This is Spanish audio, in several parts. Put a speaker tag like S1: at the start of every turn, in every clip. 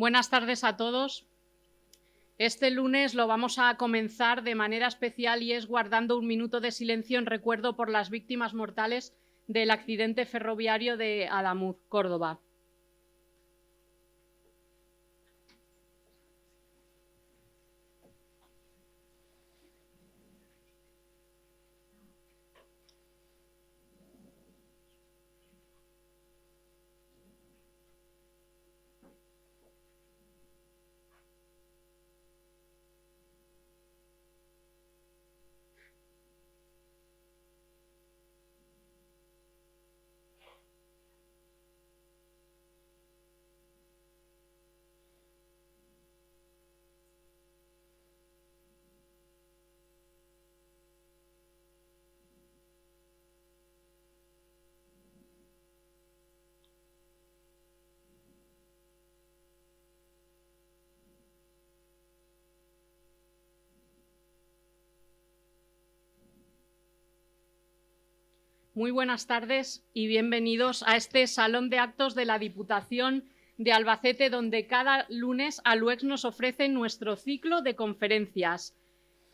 S1: Buenas tardes a todos. Este lunes lo vamos a comenzar de manera especial y es guardando un minuto de silencio en recuerdo por las víctimas mortales del accidente ferroviario de Adamuz, Córdoba. Muy buenas tardes y bienvenidos a este Salón de Actos de la Diputación de Albacete, donde cada lunes ALUEX nos ofrece nuestro ciclo de conferencias.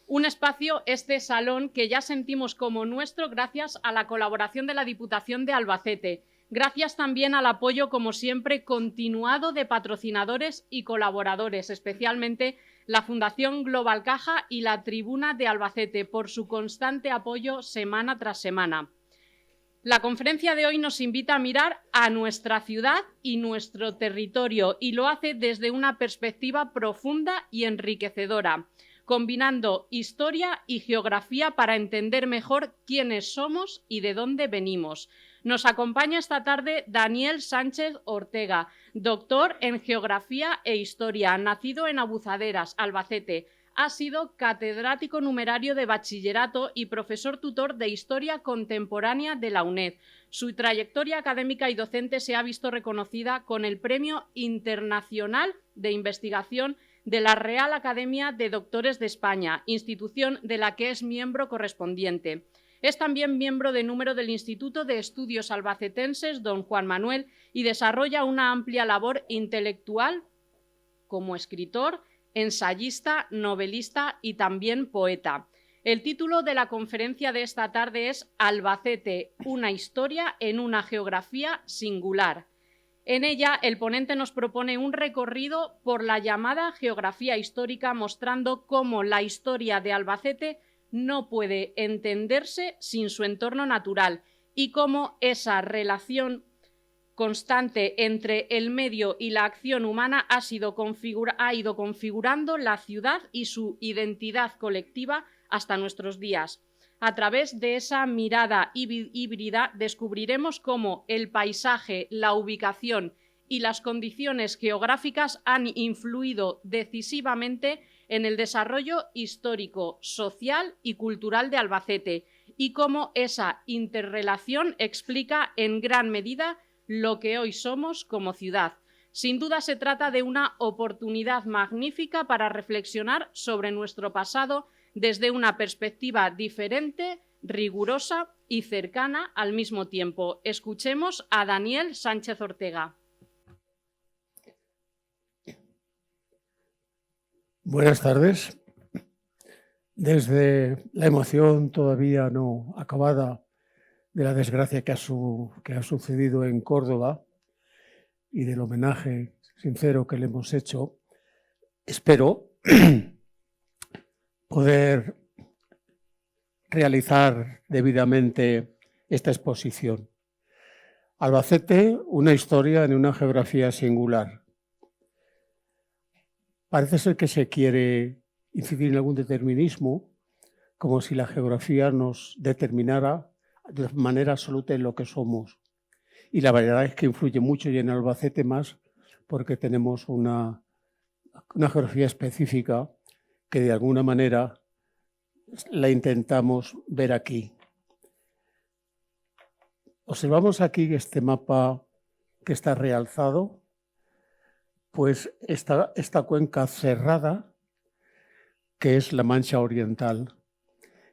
S1: Un espacio, este salón, que ya sentimos como nuestro gracias a la colaboración de la Diputación de Albacete. Gracias también al apoyo, como siempre, continuado de patrocinadores y colaboradores, especialmente la Fundación Global Caja y la Tribuna de Albacete, por su constante apoyo semana tras semana. La conferencia de hoy nos invita a mirar a nuestra ciudad y nuestro territorio, y lo hace desde una perspectiva profunda y enriquecedora, combinando historia y geografía para entender mejor quiénes somos y de dónde venimos. Nos acompaña esta tarde Daniel Sánchez Ortega, doctor en Geografía e Historia, nacido en Abuzaderas, Albacete. Ha sido catedrático numerario de bachillerato y profesor tutor de Historia Contemporánea de la UNED. Su trayectoria académica y docente se ha visto reconocida con el Premio Internacional de Investigación de la Real Academia de Doctores de España, institución de la que es miembro correspondiente. Es también miembro de número del Instituto de Estudios Albacetenses Don Juan Manuel y desarrolla una amplia labor intelectual como escritor, ensayista, novelista y también poeta. El título de la conferencia de esta tarde es Albacete, una historia en una geografía singular. En ella, el ponente nos propone un recorrido por la llamada geografía histórica, mostrando cómo la historia de Albacete no puede entenderse sin su entorno natural y cómo esa relación constante entre el medio y la acción humana ha ido configurando la ciudad y su identidad colectiva hasta nuestros días. A través de esa mirada híbrida descubriremos cómo el paisaje, la ubicación y las condiciones geográficas han influido decisivamente en el desarrollo histórico, social y cultural de Albacete, y cómo esa interrelación explica en gran medida lo que hoy somos como ciudad. Sin duda se trata de una oportunidad magnífica para reflexionar sobre nuestro pasado desde una perspectiva diferente, rigurosa y cercana al mismo tiempo. Escuchemos a Daniel Sánchez Ortega.
S2: Buenas tardes. Desde la emoción todavía no acabada de la desgracia que ha sucedido en Córdoba y del homenaje sincero que le hemos hecho, espero poder realizar debidamente esta exposición. Albacete, una historia en una geografía singular. Parece ser que se quiere incidir en algún determinismo, como si la geografía nos determinara de manera absoluta en lo que somos. Y la verdad es que influye mucho, y en Albacete más, porque tenemos una geografía específica que de alguna manera la intentamos ver aquí. Observamos aquí este mapa que está realzado, pues esta cuenca cerrada, que es la Mancha Oriental.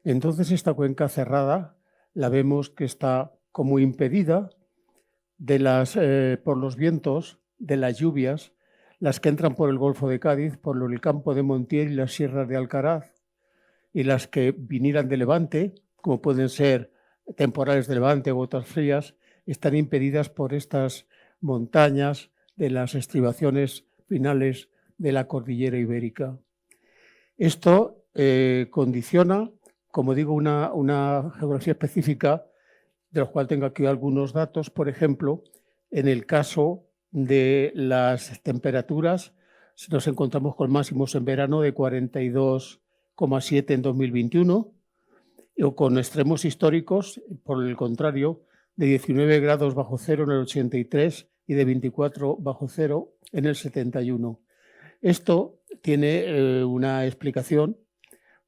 S2: Entonces esta cuenca cerrada la vemos que está como impedida por los vientos, de las lluvias, las que entran por el Golfo de Cádiz, por el campo de Montiel y las sierras de Alcaraz, y las que vinieran de Levante, como pueden ser temporales de Levante u otras frías, están impedidas por estas montañas de las estribaciones finales de la cordillera ibérica. Esto condiciona, como digo, una geografía específica, de los cuales tengo aquí algunos datos. Por ejemplo, en el caso de las temperaturas, nos encontramos con máximos en verano de 42,7 en 2021, o con extremos históricos, por el contrario, de 19 grados bajo cero en el 83 y de 24 bajo cero en el 71. Esto tiene una explicación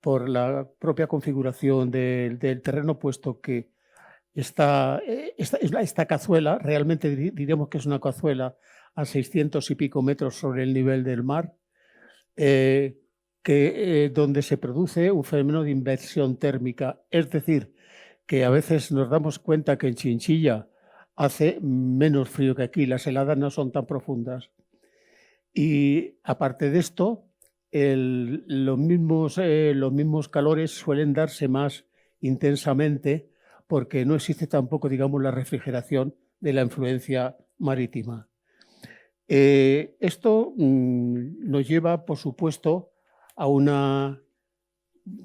S2: por la propia configuración del terreno, puesto que esta cazuela, realmente diremos que es una cazuela a 600 y pico metros sobre el nivel del mar, donde se produce un fenómeno de inversión térmica. Es decir, que a veces nos damos cuenta que en Chinchilla hace menos frío que aquí, las heladas no son tan profundas. Y aparte de esto, los mismos calores suelen darse más intensamente porque no existe tampoco, digamos, la refrigeración de la influencia marítima. Esto nos lleva, por supuesto, a una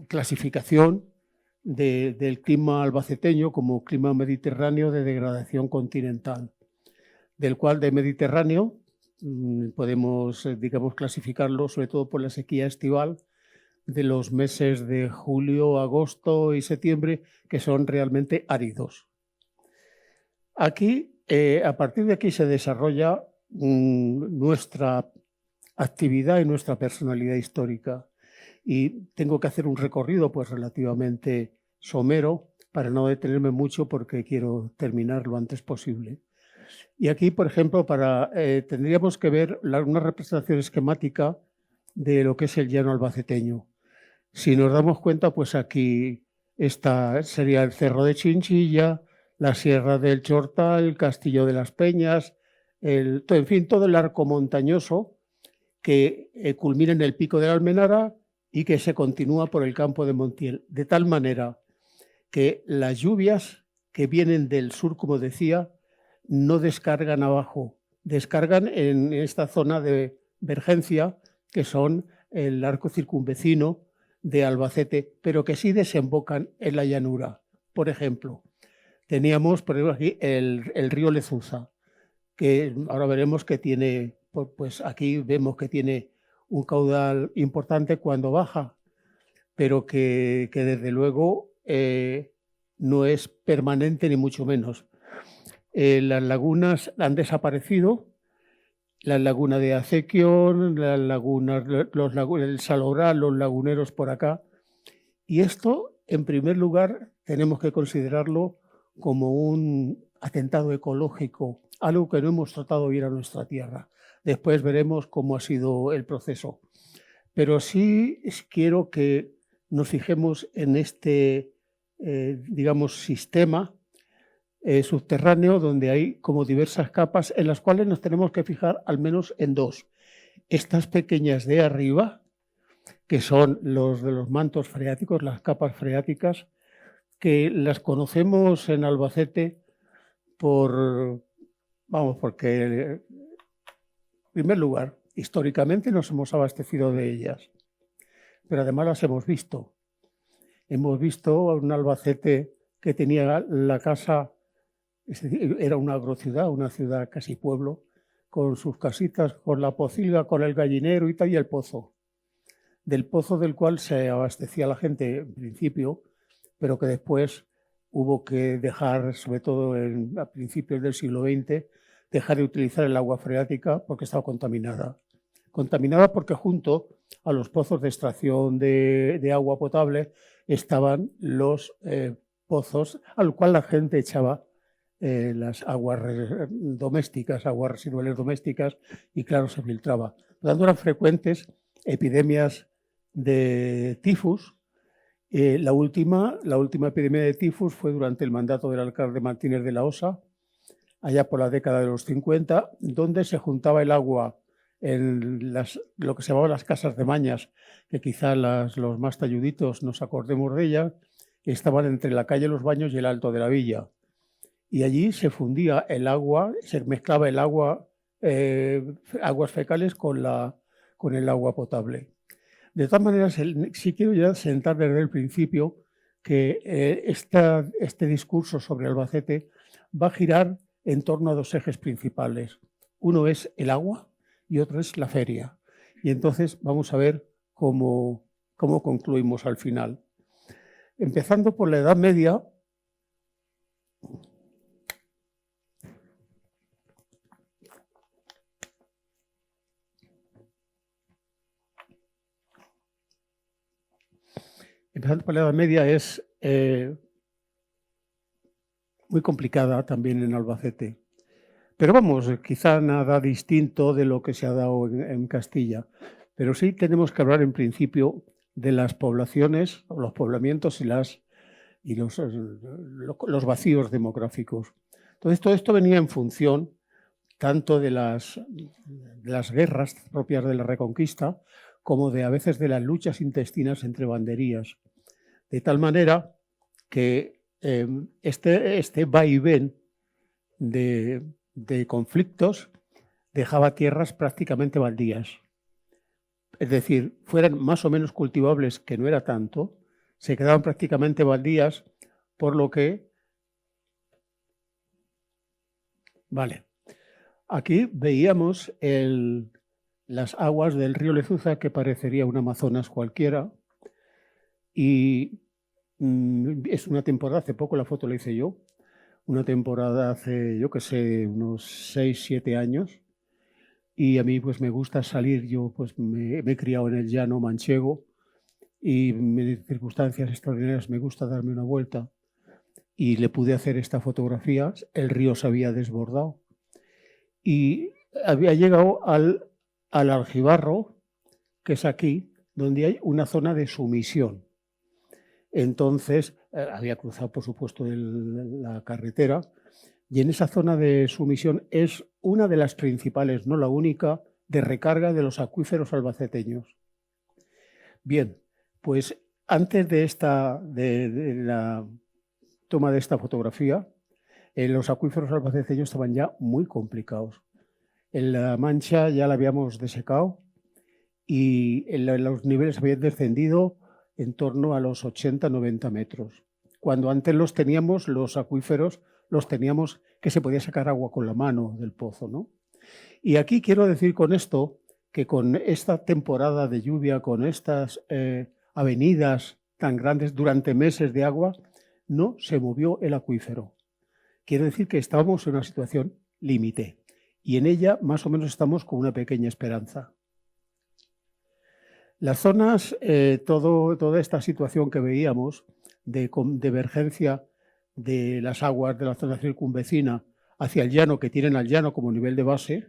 S2: clasificación del clima albaceteño como clima mediterráneo de degradación continental, del cual de Mediterráneo podemos, digamos, clasificarlo sobre todo por la sequía estival de los meses de julio, agosto y septiembre, que son realmente áridos. Aquí, a partir de aquí se desarrolla nuestra actividad y nuestra personalidad histórica. Y tengo que hacer un recorrido pues relativamente somero para no detenerme mucho porque quiero terminar lo antes posible. Y aquí, por ejemplo, tendríamos que ver una representación esquemática de lo que es el llano albaceteño. Si nos damos cuenta, pues aquí sería el Cerro de Chinchilla, la Sierra del Chortal, el Castillo de las Peñas, en fin, todo el arco montañoso que culmina en el Pico de la Almenara y que se continúa por el campo de Montiel, de tal manera que las lluvias que vienen del sur, como decía, no descargan abajo, descargan en esta zona de vergencia, que son el arco circunvecino de Albacete, pero que sí desembocan en la llanura. Por ejemplo, teníamos por ejemplo, aquí el río Lezuza, que ahora veremos que tiene, pues aquí vemos que tiene un caudal importante cuando baja, pero que desde luego no es permanente ni mucho menos. Las lagunas han desaparecido, la laguna de Acequión, las lagunas, el Salobral, los laguneros por acá. Y esto, en primer lugar, tenemos que considerarlo como un atentado ecológico, algo que no hemos tratado de ir a nuestra tierra. Después veremos cómo ha sido el proceso. Pero sí quiero que nos fijemos en este, digamos, sistema subterráneo donde hay como diversas capas en las cuales nos tenemos que fijar al menos en dos. Estas pequeñas de arriba, que son los de los mantos freáticos, las capas freáticas, que las conocemos en Albacete porque, en primer lugar, históricamente nos hemos abastecido de ellas, pero además las hemos visto. Hemos visto un Albacete que tenía la casa, es decir, era una agrociudad, una ciudad casi pueblo, con sus casitas, con la pocilga, con el gallinero y tal, y el pozo. Del pozo del cual se abastecía la gente en principio, pero que después hubo que dejar, sobre todo a principios del siglo XX, dejar de utilizar el agua freática porque estaba contaminada. Contaminada porque junto a los pozos de extracción de agua potable estaban los pozos al cual la gente echaba las aguas domésticas, aguas residuales domésticas, y claro, se filtraba. Por lo tanto, eran frecuentes epidemias de tifus. La última epidemia de tifus fue durante el mandato del alcalde Martínez de la Osa, allá por la década de los 50, donde se juntaba el agua en lo que se llamaban las casas de mañas, que quizá los más talluditos nos acordemos de ellas, estaban entre la calle Los Baños y el Alto de la Villa. Y allí se fundía el agua, se mezclaba el agua, aguas fecales con el agua potable. De todas maneras, sí quiero ya sentar desde el principio que este discurso sobre Albacete va a girar en torno a dos ejes principales. Uno es el agua y otro es la feria. Y entonces vamos a ver cómo concluimos al final. Empezando por la Edad Media. Empezando por la Edad Media es muy complicada también en Albacete. Pero vamos, quizá nada distinto de lo que se ha dado en Castilla. Pero sí tenemos que hablar en principio de las poblaciones, los poblamientos y los vacíos demográficos. Entonces, todo esto venía en función tanto de las guerras propias de la Reconquista como a veces de las luchas intestinas entre banderías. De tal manera que este vaivén de conflictos dejaba tierras prácticamente baldías. Es decir, fueran más o menos cultivables, que no era tanto, se quedaban prácticamente baldías, por lo que... Vale. Aquí veíamos las aguas del río Lezuza, que parecería un Amazonas cualquiera, y es una temporada, hace poco la foto la hice yo, una temporada hace, yo que sé, unos 6, 7 años, y a mí pues me gusta salir, yo pues me he criado en el llano manchego y en circunstancias extraordinarias me gusta darme una vuelta y le pude hacer esta fotografía, el río se había desbordado y había llegado al Aljibarro, que es aquí, donde hay una zona de sumisión. Entonces, había cruzado, por supuesto, la carretera, y en esa zona de sumisión es una de las principales, no la única, de recarga de los acuíferos albaceteños. Bien, pues antes de la toma de esta fotografía, los acuíferos albaceteños estaban ya muy complicados. En La Mancha ya la habíamos desecado y los niveles habían descendido en torno a los 80-90 metros. Cuando antes los acuíferos, los teníamos que se podía sacar agua con la mano del pozo, ¿no? Y aquí quiero decir con esto que con esta temporada de lluvia, con estas avenidas tan grandes durante meses de agua, no se movió el acuífero. Quiere decir que estábamos en una situación límite y en ella más o menos estamos con una pequeña esperanza. Las zonas, toda esta situación que veíamos de divergencia de las aguas de la zona circunvecina hacia el llano, que tienen al llano como nivel de base,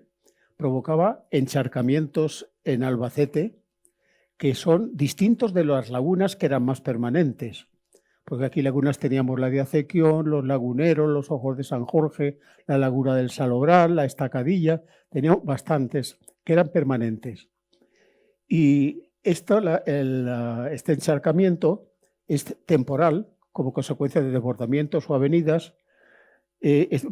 S2: provocaba encharcamientos en Albacete que son distintos de las lagunas que eran más permanentes. Porque aquí lagunas teníamos la de Acequión, los laguneros, los ojos de San Jorge, la laguna del Salobral, la Estacadilla, teníamos bastantes que eran permanentes. Y este encharcamiento es temporal, como consecuencia de desbordamientos o avenidas.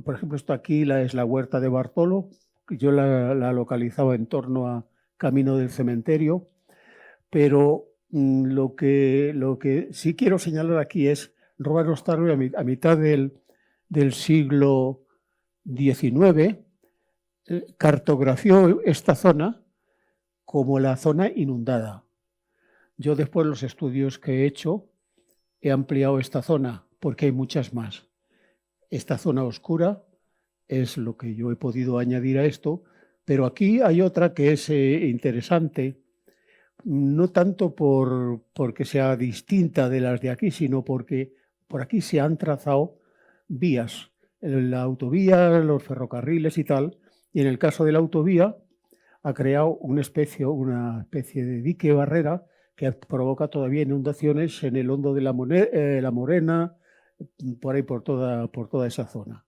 S2: Por ejemplo, esto aquí es la huerta de Bartolo, yo la localizaba en torno a Camino del Cementerio, pero lo que sí quiero señalar aquí es Róbert Starby a mitad del siglo XIX cartografió esta zona como la zona inundada. Yo después los estudios que he hecho he ampliado esta zona porque hay muchas más. Esta zona oscura es lo que yo he podido añadir a esto, pero aquí hay otra que es interesante, no tanto porque sea distinta de las de aquí, sino porque por aquí se han trazado vías, la autovía, los ferrocarriles y tal, y en el caso de la autovía ha creado una especie de dique barrera que provoca todavía inundaciones en el hondo de la Morena, por ahí por toda esa zona.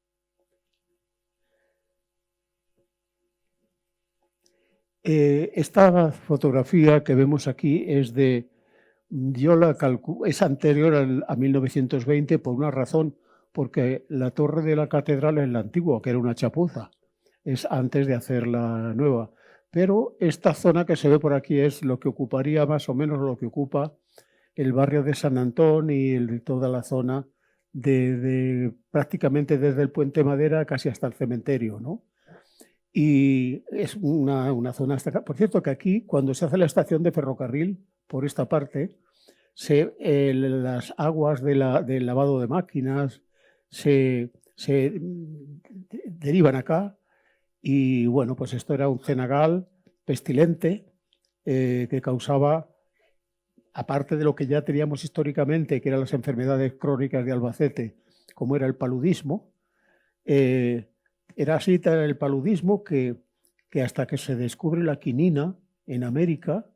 S2: Esta fotografía que vemos aquí es es anterior a 1920 por una razón, porque la torre de la catedral es la antigua, que era una chapuza, es antes de hacer la nueva. Pero esta zona que se ve por aquí es lo que ocuparía más o menos lo que ocupa el barrio de San Antón y toda la zona prácticamente desde el Puente Madera casi hasta el cementerio, ¿no? Y es una zona destacada. Por cierto, que aquí, cuando se hace la estación de ferrocarril, por esta parte, las aguas del lavado de máquinas se derivan acá. Y bueno, pues esto era un cenagal pestilente que causaba, aparte de lo que ya teníamos históricamente, que eran las enfermedades crónicas de Albacete, como era el paludismo, era así el paludismo que hasta que se descubre la quinina en América,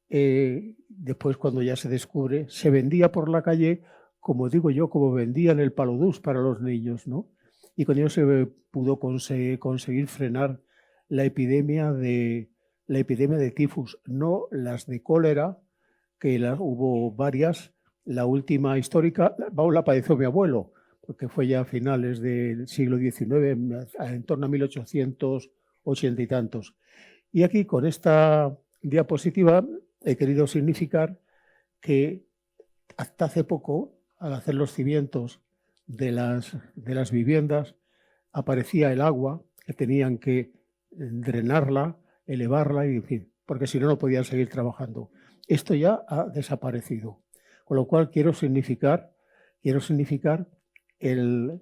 S2: después cuando ya se descubre, se vendía por la calle, como digo yo, como vendían el paludus para los niños, ¿no? Y con ello se pudo conseguir frenar la epidemia de tifus, no las de cólera, que hubo varias. La última histórica la padeció mi abuelo, porque fue ya a finales del siglo XIX, en torno a 1880 y tantos. Y aquí, con esta diapositiva, he querido significar que hasta hace poco, al hacer los cimientos de las viviendas, aparecía el agua, que tenían que drenarla, elevarla, y en fin, porque si no, no podían seguir trabajando. Esto ya ha desaparecido, con lo cual quiero significar el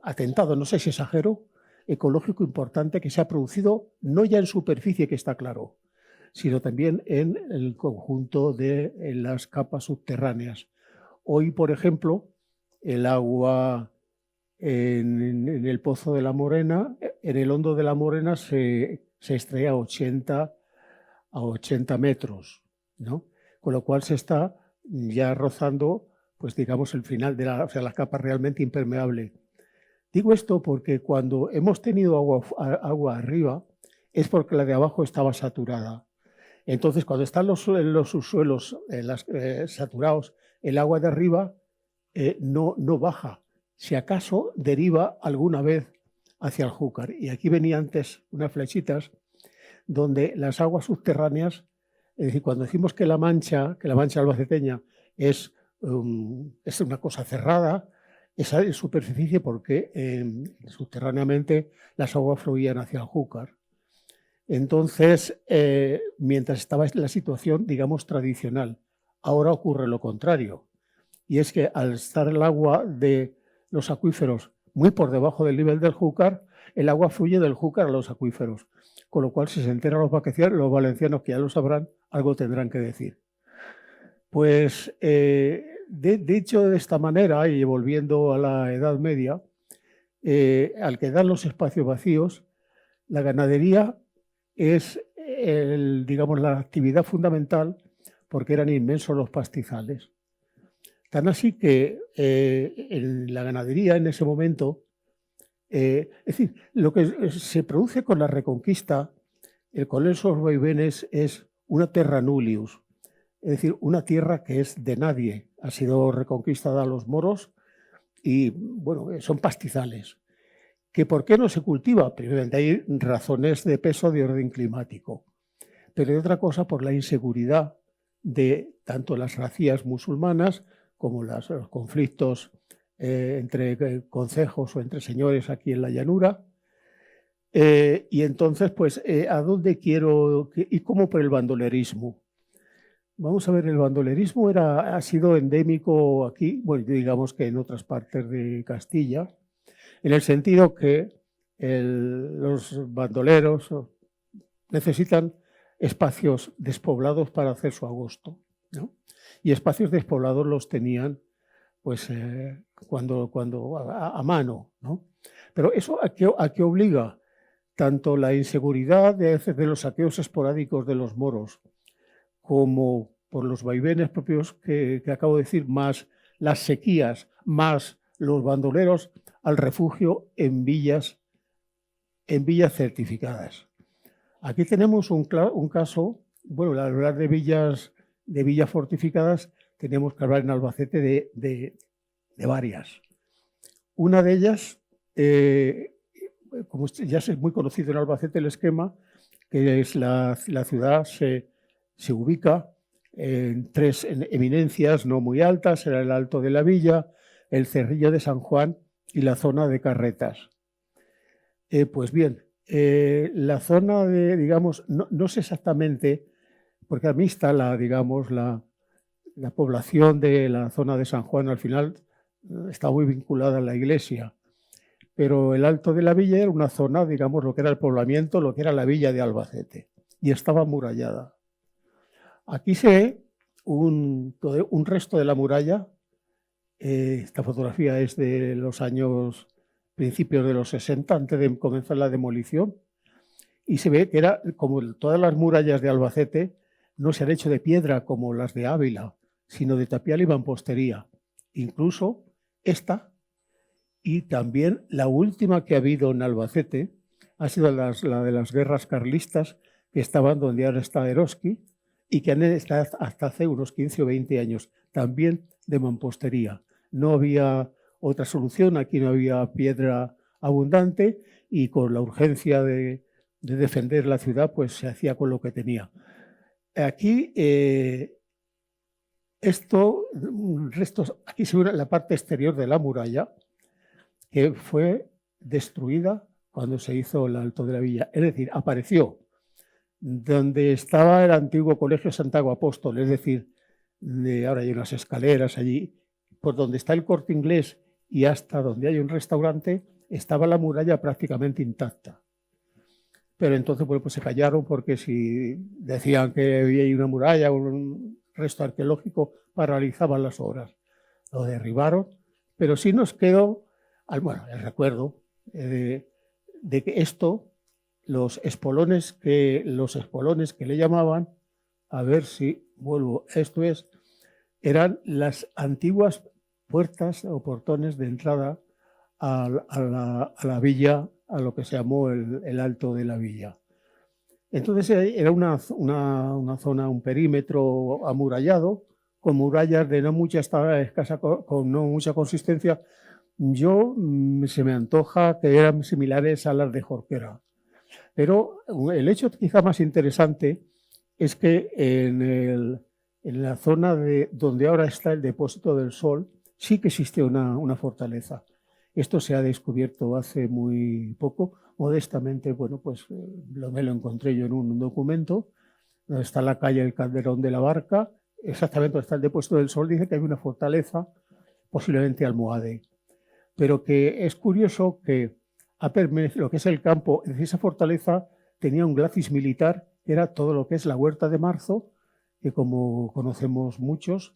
S2: atentado, no sé si exagero, ecológico importante que se ha producido no ya en superficie, que está claro, sino también en el conjunto de las capas subterráneas. Hoy, por ejemplo, el agua en el Pozo de la Morena, en el Hondo de la Morena, se extrae a 80 metros, ¿no? Con lo cual se está ya rozando, pues digamos, el final de la capa realmente impermeable. Digo esto porque cuando hemos tenido agua arriba es porque la de abajo estaba saturada. Entonces, cuando están los subsuelos saturados, el agua de arriba no baja. Si acaso deriva alguna vez hacia el Júcar. Y aquí venía antes unas flechitas donde las aguas subterráneas, es decir, cuando decimos que la mancha albaceteña es una cosa cerrada, esa es superficie porque subterráneamente las aguas fluían hacia el Júcar. Entonces, mientras estaba la situación, digamos, tradicional, ahora ocurre lo contrario. Y es que al estar el agua de los acuíferos muy por debajo del nivel del Júcar, el agua fluye del Júcar a los acuíferos. Con lo cual, si se enteran los valencianos, que ya lo sabrán, algo tendrán que decir. Pues, dicho de esta manera, y volviendo a la Edad Media, al quedar los espacios vacíos, la ganadería es, digamos, la actividad fundamental, porque eran inmensos los pastizales. Tan así que en la ganadería en ese momento, es decir, lo que se produce con la Reconquista, con esos vaivenes, es una terra nullius, es decir, una tierra que es de nadie. Ha sido reconquistada a los moros y, bueno, son pastizales. ¿Que por qué no se cultiva? Primero, hay razones de peso de orden climático, pero de otra cosa por la inseguridad de tanto las racías musulmanas como los conflictos entre concejos o entre señores aquí en la llanura. Y entonces, pues, ¿a dónde quiero? ¿Y cómo por el bandolerismo? Vamos a ver, el bandolerismo ha sido endémico aquí, bueno, digamos que en otras partes de Castilla, en el sentido que los bandoleros necesitan espacios despoblados para hacer su agosto, ¿no? Y espacios despoblados los tenían, pues, cuando a mano, ¿no? Pero eso ¿a qué obliga? Tanto la inseguridad de los saqueos esporádicos de los moros, como por los vaivenes propios que acabo de decir, más las sequías, más los bandoleros, al refugio en villas certificadas. Aquí tenemos un caso, bueno, al hablar de villas fortificadas, tenemos que hablar en Albacete de varias. Una de ellas, como ya es muy conocido en Albacete el esquema, que es la ciudad se ubica en tres eminencias no muy altas, era el Alto de la Villa, el Cerrillo de San Juan y la zona de Carretas. Pues bien, la zona de, digamos, no sé exactamente, porque a mí está la población de la zona de San Juan al final está muy vinculada a la iglesia, pero el Alto de la Villa era una zona, digamos, lo que era el poblamiento, lo que era la villa de Albacete, y estaba amurallada. Aquí se ve un resto de la muralla. Esta fotografía es de los años principios de los 60, antes de comenzar la demolición, y se ve que era como todas las murallas de Albacete, no se han hecho de piedra como las de Ávila, sino de tapial y mampostería. Incluso esta, y también la última que ha habido en Albacete, ha sido la de las guerras carlistas, que estaban donde ahora está Eroski, y que han estado hasta hace unos 15 o 20 años, también de mampostería. No había otra solución, aquí no había piedra abundante, y con la urgencia de defender la ciudad, pues se hacía con lo que tenía. Aquí, aquí se ve la parte exterior de la muralla, que fue destruida cuando se hizo el Alto de la Villa. Es decir, apareció donde estaba el antiguo Colegio Santiago Apóstol, es decir, ahora hay unas escaleras allí, por donde está el Corte Inglés y hasta donde hay un restaurante, estaba la muralla prácticamente intacta. Pero entonces, bueno, pues se callaron porque si decían que había una muralla, un resto arqueológico, paralizaban las obras. Lo derribaron, pero sí nos quedó, bueno, el recuerdo de que esto, los espolones que le llamaban, a ver si vuelvo, eran las antiguas puertas o portones de entrada a la villa, a lo que se llamó el Alto de la Villa. Entonces era una zona, un perímetro amurallado, con murallas de no mucha escasa, con no mucha consistencia. Se me antoja que eran similares a las de Jorquera. Pero el hecho quizá más interesante es que en la zona donde ahora está el Depósito del Sol sí que existe una fortaleza. Esto se ha descubierto hace muy poco, modestamente, bueno, pues me lo encontré yo en un documento, donde está la calle El Calderón de la Barca, exactamente donde está el Depósito del Sol, dice que hay una fortaleza, posiblemente almohade. Pero que es curioso que lo que es el campo, es decir, esa fortaleza tenía un glacis militar, que era todo lo que es la Huerta de Marzo, que como conocemos muchos,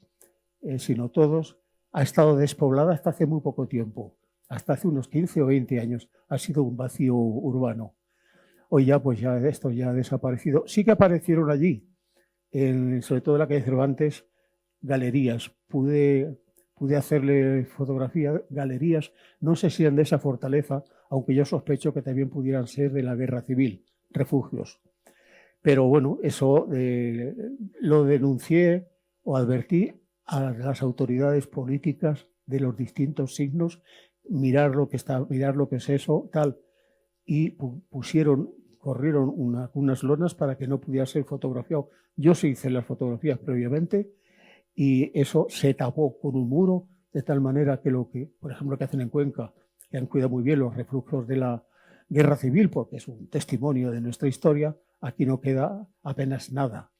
S2: si no todos, ha estado despoblada hasta hace muy poco tiempo, hasta hace unos 15 o 20 años, ha sido un vacío urbano. Hoy ya, pues ya esto ya ha desaparecido. Sí que aparecieron allí, sobre todo en la calle Cervantes, galerías. Pude hacerle fotografía, galerías, no sé si eran de esa fortaleza, aunque yo sospecho que también pudieran ser de la guerra civil, refugios. Pero bueno, eso lo denuncié o advertí a las autoridades políticas de los distintos signos, mirar lo que es eso, tal, y corrieron unas lonas para que no pudiera ser fotografiado. Yo sí hice las fotografías previamente, y eso se tapó con un muro, de tal manera que por ejemplo, que hacen en Cuenca, que han cuidado muy bien los refugios de la guerra civil, porque es un testimonio de nuestra historia, aquí no queda apenas nada.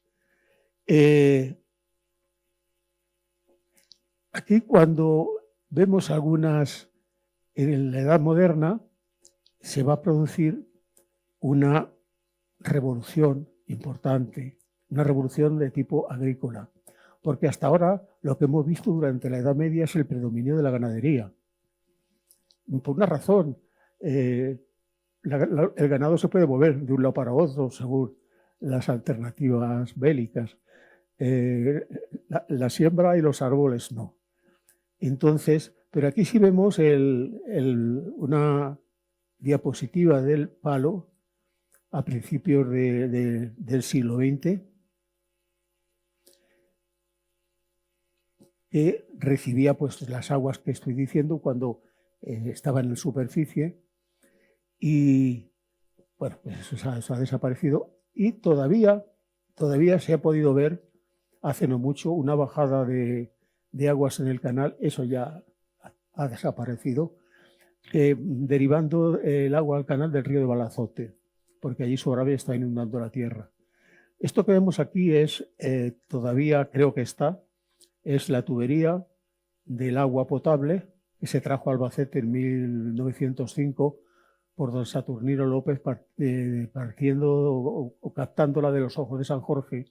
S2: Aquí cuando vemos algunas, en la Edad Moderna, se va a producir una revolución importante, una revolución de tipo agrícola. Porque hasta ahora lo que hemos visto durante la Edad Media es el predominio de la ganadería. Por una razón, el ganado se puede mover de un lado para otro según las alternativas bélicas. La siembra y los árboles no. Entonces, pero aquí sí vemos una diapositiva del palo a principios del siglo XX, que recibía pues, las aguas que estoy diciendo cuando estaban en superficie, y bueno, pues eso ha desaparecido, y todavía se ha podido ver hace no mucho una bajada de aguas en el canal. Eso ya ha desaparecido, derivando el agua al canal del río de Balazote, porque allí su agravio está inundando la tierra. Esto que vemos aquí es, todavía creo que es la tubería del agua potable que se trajo a Albacete en 1905 por don Saturnino López, partiendo o captándola de los ojos de San Jorge,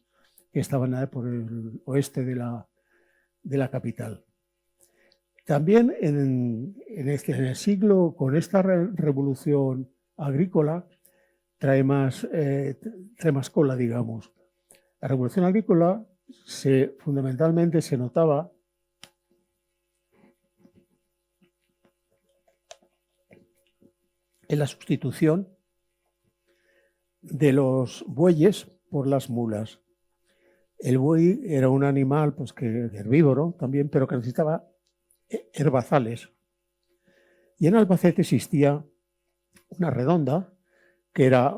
S2: que estaban por el oeste de la capital. También en el siglo, con esta revolución agrícola, trae más cola, digamos. La revolución agrícola fundamentalmente se notaba en la sustitución de los bueyes por las mulas. El buey era un animal pues, herbívoro también, pero que necesitaba herbazales. Y en Albacete existía una redonda, que era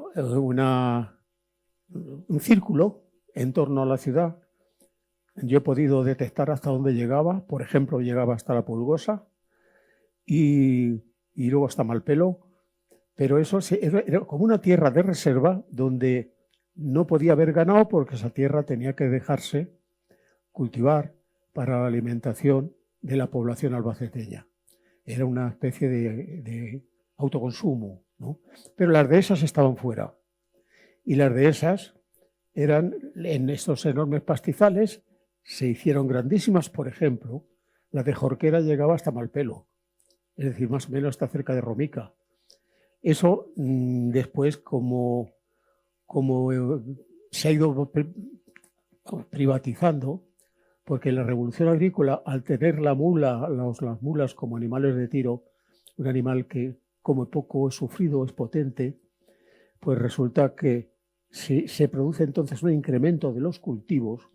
S2: un círculo en torno a la ciudad. Yo he podido detectar hasta dónde llegaba. Por ejemplo, llegaba hasta la Pulgosa y luego hasta Malpelo. Pero eso era como una tierra de reserva donde no podía haber ganado, porque esa tierra tenía que dejarse cultivar para la alimentación de la población albaceteña. Era una especie de autoconsumo, ¿no? Pero las dehesas estaban fuera. Y las dehesas eran, en estos enormes pastizales, se hicieron grandísimas. Por ejemplo, la de Jorquera llegaba hasta Malpelo, es decir, más o menos hasta cerca de Romica. Eso después, como se ha ido privatizando, porque la revolución agrícola, al tener las mulas como animales de tiro, un animal que como poco es sufrido, es potente, pues resulta que se produce entonces un incremento de los cultivos,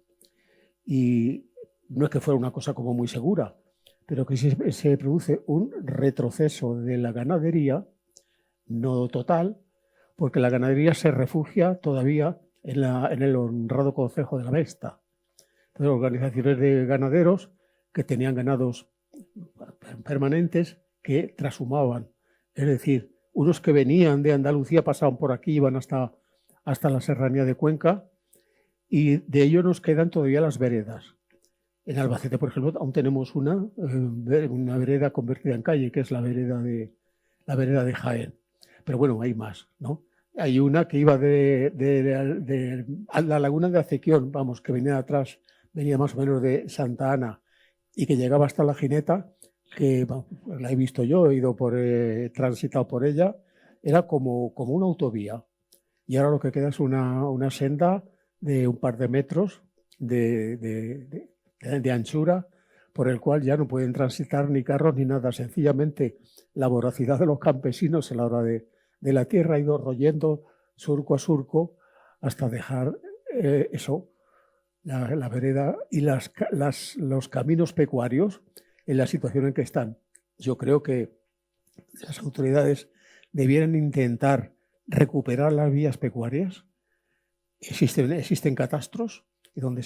S2: y no es que fuera una cosa como muy segura, pero que se produce un retroceso de la ganadería, no total, porque la ganadería se refugia todavía en el honrado concejo de la Vesta. Entonces, organizaciones de ganaderos que tenían ganados permanentes que trashumaban. Es decir, unos que venían de Andalucía pasaban por aquí, iban hasta la serranía de Cuenca, y de ello nos quedan todavía las veredas. En Albacete, por ejemplo, aún tenemos una vereda convertida en calle, que es la vereda de Jaén. Pero bueno, hay más, ¿no? Hay una que iba de la laguna de Acequión, vamos, que venía atrás, venía más o menos de Santa Ana, y que llegaba hasta la Jineta, que bueno, la he visto yo, he transitado por ella. Era como una autovía, y ahora lo que queda es una senda de un par de metros de anchura, por el cual ya no pueden transitar ni carros ni nada. Sencillamente la voracidad de los campesinos a la hora de la tierra ha ido royendo surco a surco hasta dejar la vereda y los caminos pecuarios en la situación en que están. Yo creo que las autoridades debieran intentar recuperar las vías pecuarias. Existen catastros y donde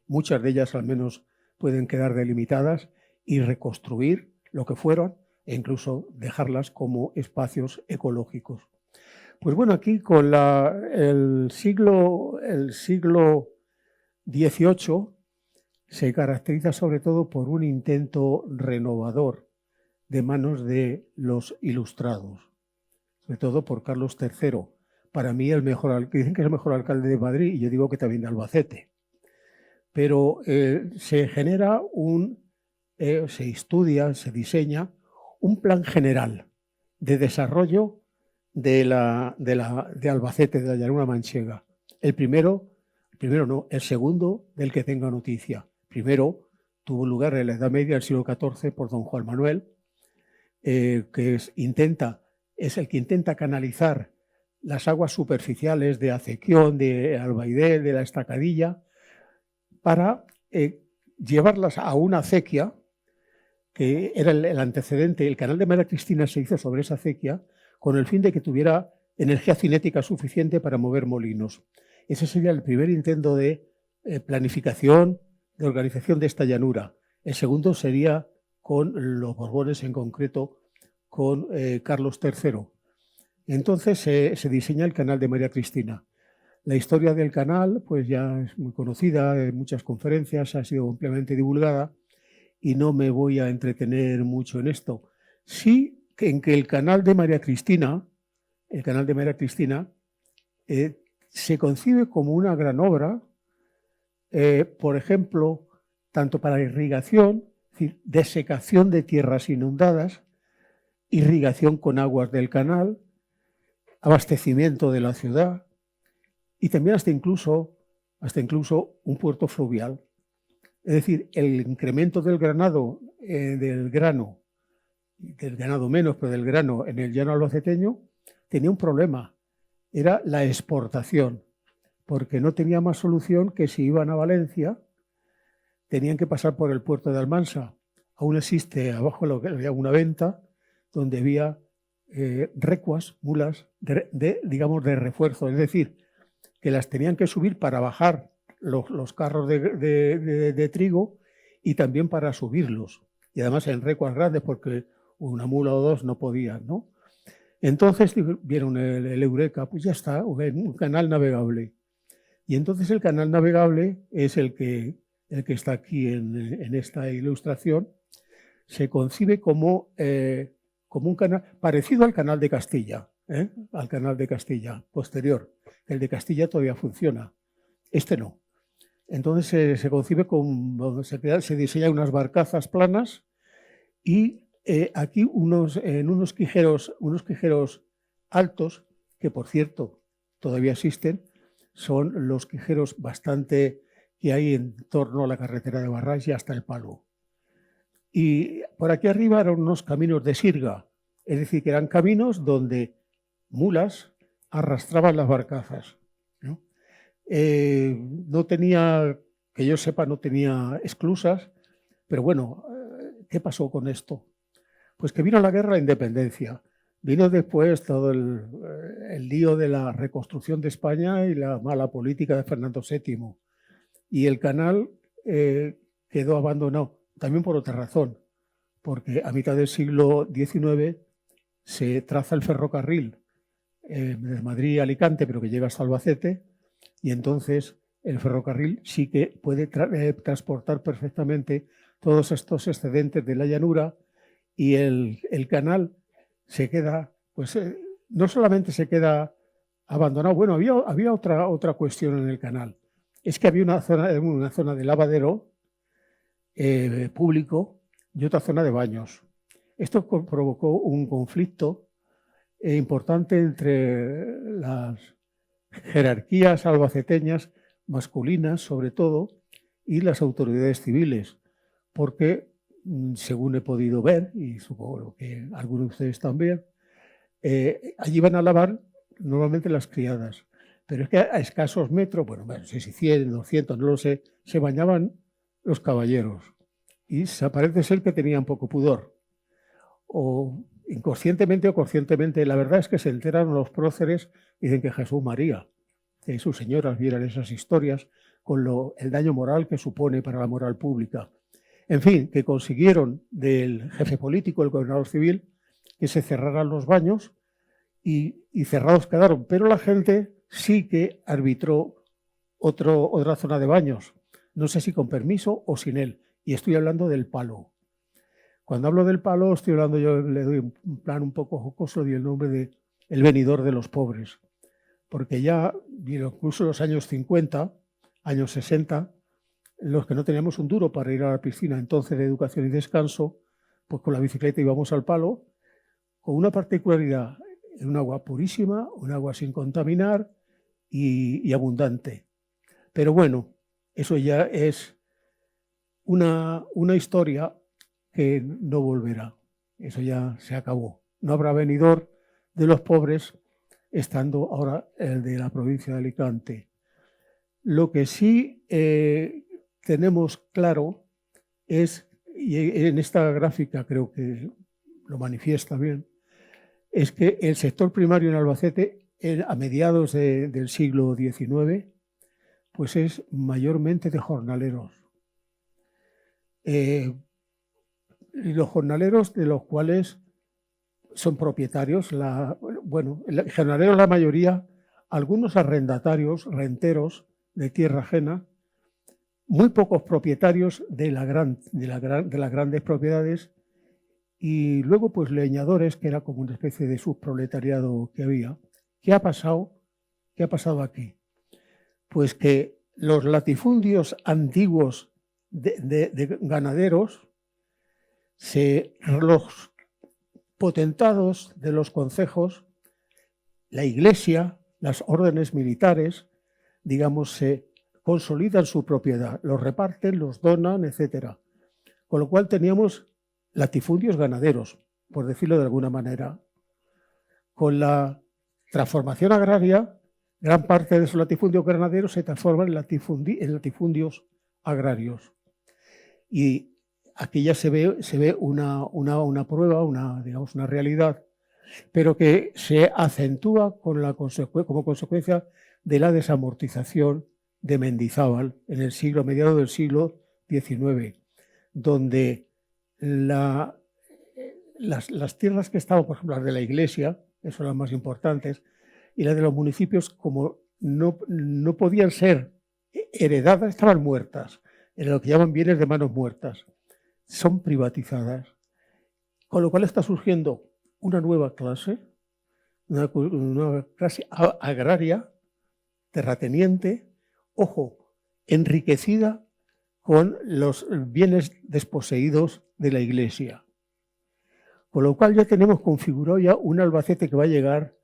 S2: muchas de ellas al menos pueden quedar delimitadas, y reconstruir lo que fueron e incluso dejarlas como espacios ecológicos. Pues bueno, aquí con el siglo XVIII se caracteriza sobre todo por un intento renovador de manos de los ilustrados, sobre todo por Carlos III. Para mí dicen que es el mejor alcalde de Madrid, y yo digo que también de Albacete. Pero se genera se estudia, se diseña un plan general de desarrollo de Albacete, de la llanura manchega. El segundo del que tenga noticia. Primero tuvo lugar en la Edad Media, del siglo XIV, por don Juan Manuel, que es el que intenta canalizar las aguas superficiales de Acequión, de Albaidel, de la Estacadilla, para llevarlas a una acequia, que era el antecedente. El canal de María Cristina se hizo sobre esa acequia con el fin de que tuviera energía cinética suficiente para mover molinos. Ese sería el primer intento de planificación, de organización de esta llanura. El segundo sería con los Borbones, en concreto con Carlos III. Entonces se diseña el canal de María Cristina. La historia del canal pues ya es muy conocida, en muchas conferencias ha sido ampliamente divulgada y no me voy a entretener mucho en esto. Sí en que el canal de María Cristina, se concibe como una gran obra, por ejemplo, tanto para irrigación, es decir, desecación de tierras inundadas, irrigación con aguas del canal, abastecimiento de la ciudad y también hasta incluso un puerto fluvial. Es decir, el incremento del grano menos, pero del grano en el llano albaceteño tenía un problema, era la exportación, porque no tenía más solución que si iban a Valencia tenían que pasar por el puerto de Almansa. Aún existe abajo lo que había una venta donde había recuas, mulas digamos de refuerzo, es decir, que las tenían que subir para bajar los carros de trigo y también para subirlos. Y además en recuas grandes porque una mula o dos no podían, ¿no? Entonces vieron el Eureka, pues ya está, un canal navegable. Y entonces el canal navegable es el que está aquí en esta ilustración. Se concibe como un canal parecido al canal de Castilla, al canal de Castilla posterior. El de Castilla todavía funciona, este no. Entonces se concibe como se diseñan unas barcazas planas y aquí en unos quijeros altos, que por cierto todavía existen, son los quijeros bastante que hay en torno a la carretera de Barrás y hasta el Palo. Y por aquí arriba eran unos caminos de sirga, es decir, que eran caminos donde mulas arrastraban las barcazas, ¿no? No tenía, que yo sepa, no tenía esclusas, pero bueno, ¿qué pasó con esto? Pues que vino la guerra de la independencia, vino después todo el lío de la reconstrucción de España y la mala política de Fernando VII. Y el canal quedó abandonado, también por otra razón, porque a mitad del siglo XIX se traza el ferrocarril de Madrid a Alicante, pero que llega hasta Albacete, y entonces el ferrocarril sí que puede transportar perfectamente todos estos excedentes de la llanura y el canal se queda, pues no solamente se queda abandonado, bueno, había otra cuestión en el canal, es que había una zona de lavadero público y otra zona de baños. Esto provocó un conflicto importante entre las jerarquías albaceteñas, masculinas sobre todo, y las autoridades civiles, porque, según he podido ver, y supongo que algunos de ustedes también, allí van a lavar normalmente las criadas, pero es que a escasos metros, bueno, no sé si 100, 200, no lo sé, se bañaban los caballeros y parece ser que tenían poco pudor, o inconscientemente o conscientemente. La verdad es que se enteran los próceres y dicen que Jesús María, que sus señoras vieran esas historias con el daño moral que supone para la moral pública. En fin, que consiguieron del jefe político, el gobernador civil, que se cerraran los baños y cerrados quedaron, pero la gente sí que arbitró otra zona de baños, no sé si con permiso o sin él, y estoy hablando del Palo. Cuando hablo del Palo, estoy hablando, yo le doy un plan un poco jocoso y el nombre de el venidor de los pobres, porque ya, incluso en los años 50, años 60, los que no teníamos un duro para ir a la piscina, entonces de educación y descanso, pues con la bicicleta íbamos al Palo, con una particularidad, un agua purísima, un agua sin contaminar y abundante. Pero bueno, eso ya es una historia que no volverá. Eso ya se acabó. No habrá venidor de los pobres estando ahora el de la provincia de Alicante. Lo que sí tenemos claro es, y en esta gráfica creo que lo manifiesta bien, es que el sector primario en Albacete a mediados del siglo XIX pues es mayormente de jornaleros. Y los jornaleros de los cuales son propietarios, jornaleros la mayoría, algunos arrendatarios, renteros de tierra ajena, muy pocos propietarios de las grandes propiedades y luego pues leñadores, que era como una especie de subproletariado que había. ¿Qué ha pasado? ¿Qué ha pasado aquí? Pues que los latifundios antiguos de ganaderos, los potentados de los concejos, la Iglesia, las órdenes militares, digamos, se consolidan su propiedad, los reparten, los donan, etc. Con lo cual teníamos latifundios ganaderos, por decirlo de alguna manera. Con la transformación agraria, gran parte de esos latifundios ganaderos se transforman en latifundios agrarios. Y aquí ya se ve una prueba, una realidad, pero que se acentúa como consecuencia de la desamortización de Mendizábal en mediados del siglo XIX, donde las tierras que estaban, por ejemplo, las de la Iglesia, que son las más importantes, y las de los municipios, como no podían ser heredadas, estaban muertas, en lo que llaman bienes de manos muertas, son privatizadas. Con lo cual está surgiendo una nueva clase, una clase agraria, terrateniente, ojo, enriquecida con los bienes desposeídos de la Iglesia. Con lo cual ya tenemos configurado ya un Albacete que va a llegar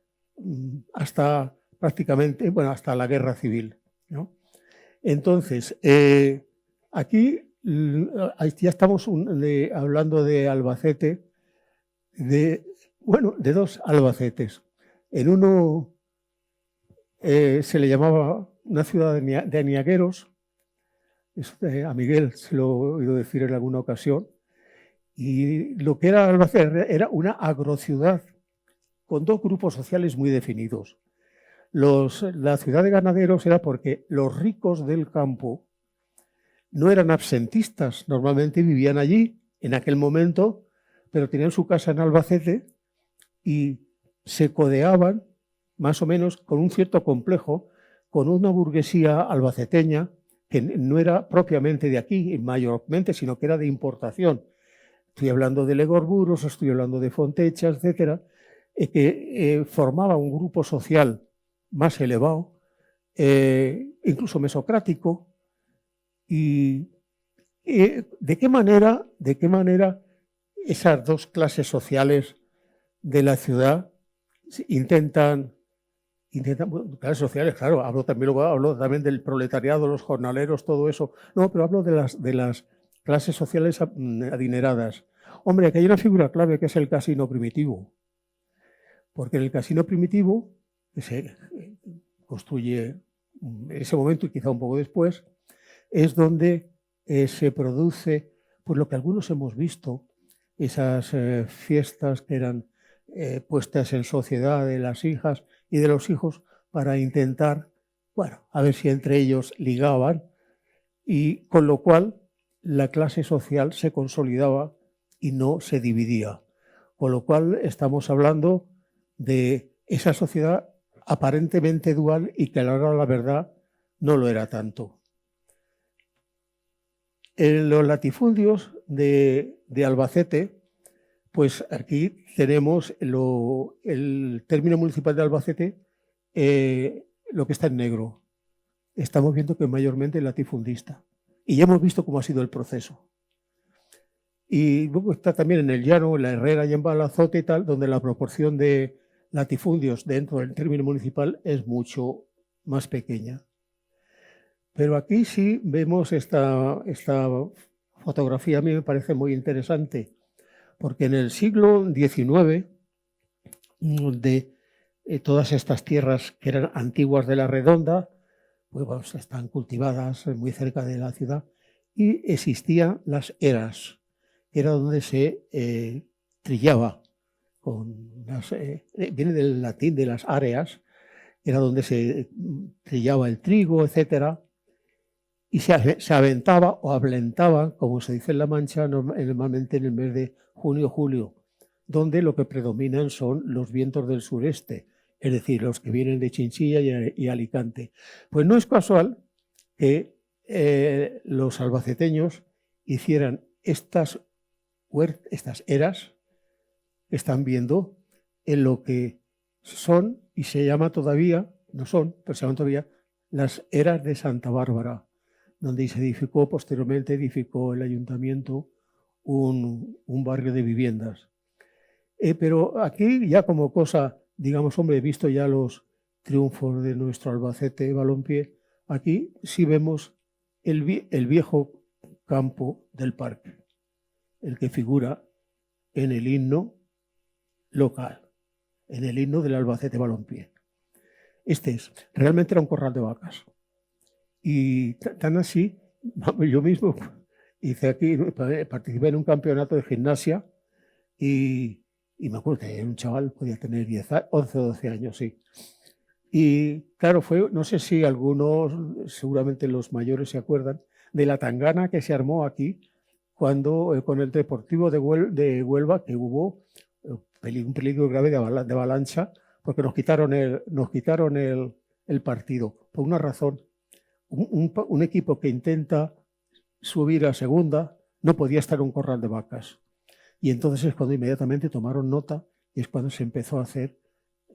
S2: hasta prácticamente, hasta la guerra civil, ¿no? Entonces, aquí ya estamos hablando de Albacete, de dos Albacetes. En uno se le llamaba una ciudad de aniagueros, a Miguel se lo he oído decir en alguna ocasión, y lo que era Albacete era una agrociudad con dos grupos sociales muy definidos. La ciudad de ganaderos era porque los ricos del campo no eran absentistas, normalmente vivían allí en aquel momento, pero tenían su casa en Albacete y se codeaban más o menos con un cierto complejo con una burguesía albaceteña que no era propiamente de aquí, mayormente, sino que era de importación. Estoy hablando de Legorburos, estoy hablando de Fontechas, etcétera, que formaba un grupo social más elevado, incluso mesocrático. Y ¿de qué manera esas dos clases sociales de la ciudad intentan clases sociales? Claro, hablo también del proletariado, los jornaleros, todo eso. No, pero hablo de las clases sociales adineradas. Hombre, aquí hay una figura clave que es el casino primitivo. Porque en el casino primitivo, que se construye en ese momento y quizá un poco después, es donde se produce pues lo que algunos hemos visto, esas fiestas que eran puestas en sociedad de las hijas y de los hijos para intentar, a ver si entre ellos ligaban, y con lo cual la clase social se consolidaba y no se dividía. Con lo cual estamos hablando de esa sociedad aparentemente dual y que a la hora de la verdad no lo era tanto. En los latifundios de Albacete, pues aquí tenemos el término municipal de Albacete, lo que está en negro. Estamos viendo que mayormente es latifundista. Y ya hemos visto cómo ha sido el proceso. Y luego está también en el llano, en la Herrera y en Balazote y tal, donde la proporción de latifundios dentro del término municipal es mucho más pequeña. Pero aquí sí vemos esta fotografía, a mí me parece muy interesante, porque en el siglo XIX, todas estas tierras que eran antiguas de la Redonda, pues bueno, están cultivadas muy cerca de la ciudad, y existían las eras, que era donde se trillaba, viene del latín de las áreas, era donde se trillaba el trigo, etcétera, y se aventaba o ablentaba, como se dice en La Mancha, normalmente en el mes de junio-julio, donde lo que predominan son los vientos del sureste, es decir, los que vienen de Chinchilla y Alicante. Pues no es casual que los albaceteños hicieran estas eras que están viendo en lo que son, y se llama todavía, no son, pero se llaman todavía las eras de Santa Bárbara, donde se posteriormente edificó el ayuntamiento un barrio de viviendas. Pero aquí ya como cosa, digamos, hombre, he visto ya los triunfos de nuestro Albacete Balompié, aquí sí vemos el viejo campo del parque, el que figura en el himno local, en el himno del Albacete Balompié. Realmente era un corral de vacas. Y tan así, yo mismo participé en un campeonato de gimnasia y me acuerdo que un chaval podía tener 11 o 12 años, sí. Y claro, no sé si algunos, seguramente los mayores se acuerdan, de la tangana que se armó aquí cuando con el Deportivo de Huelva, que hubo un peligro grave de avalancha, porque nos quitaron el partido, por una razón. Un equipo que intenta subir a segunda no podía estar en un corral de vacas. Y entonces es cuando inmediatamente tomaron nota y es cuando se empezó a hacer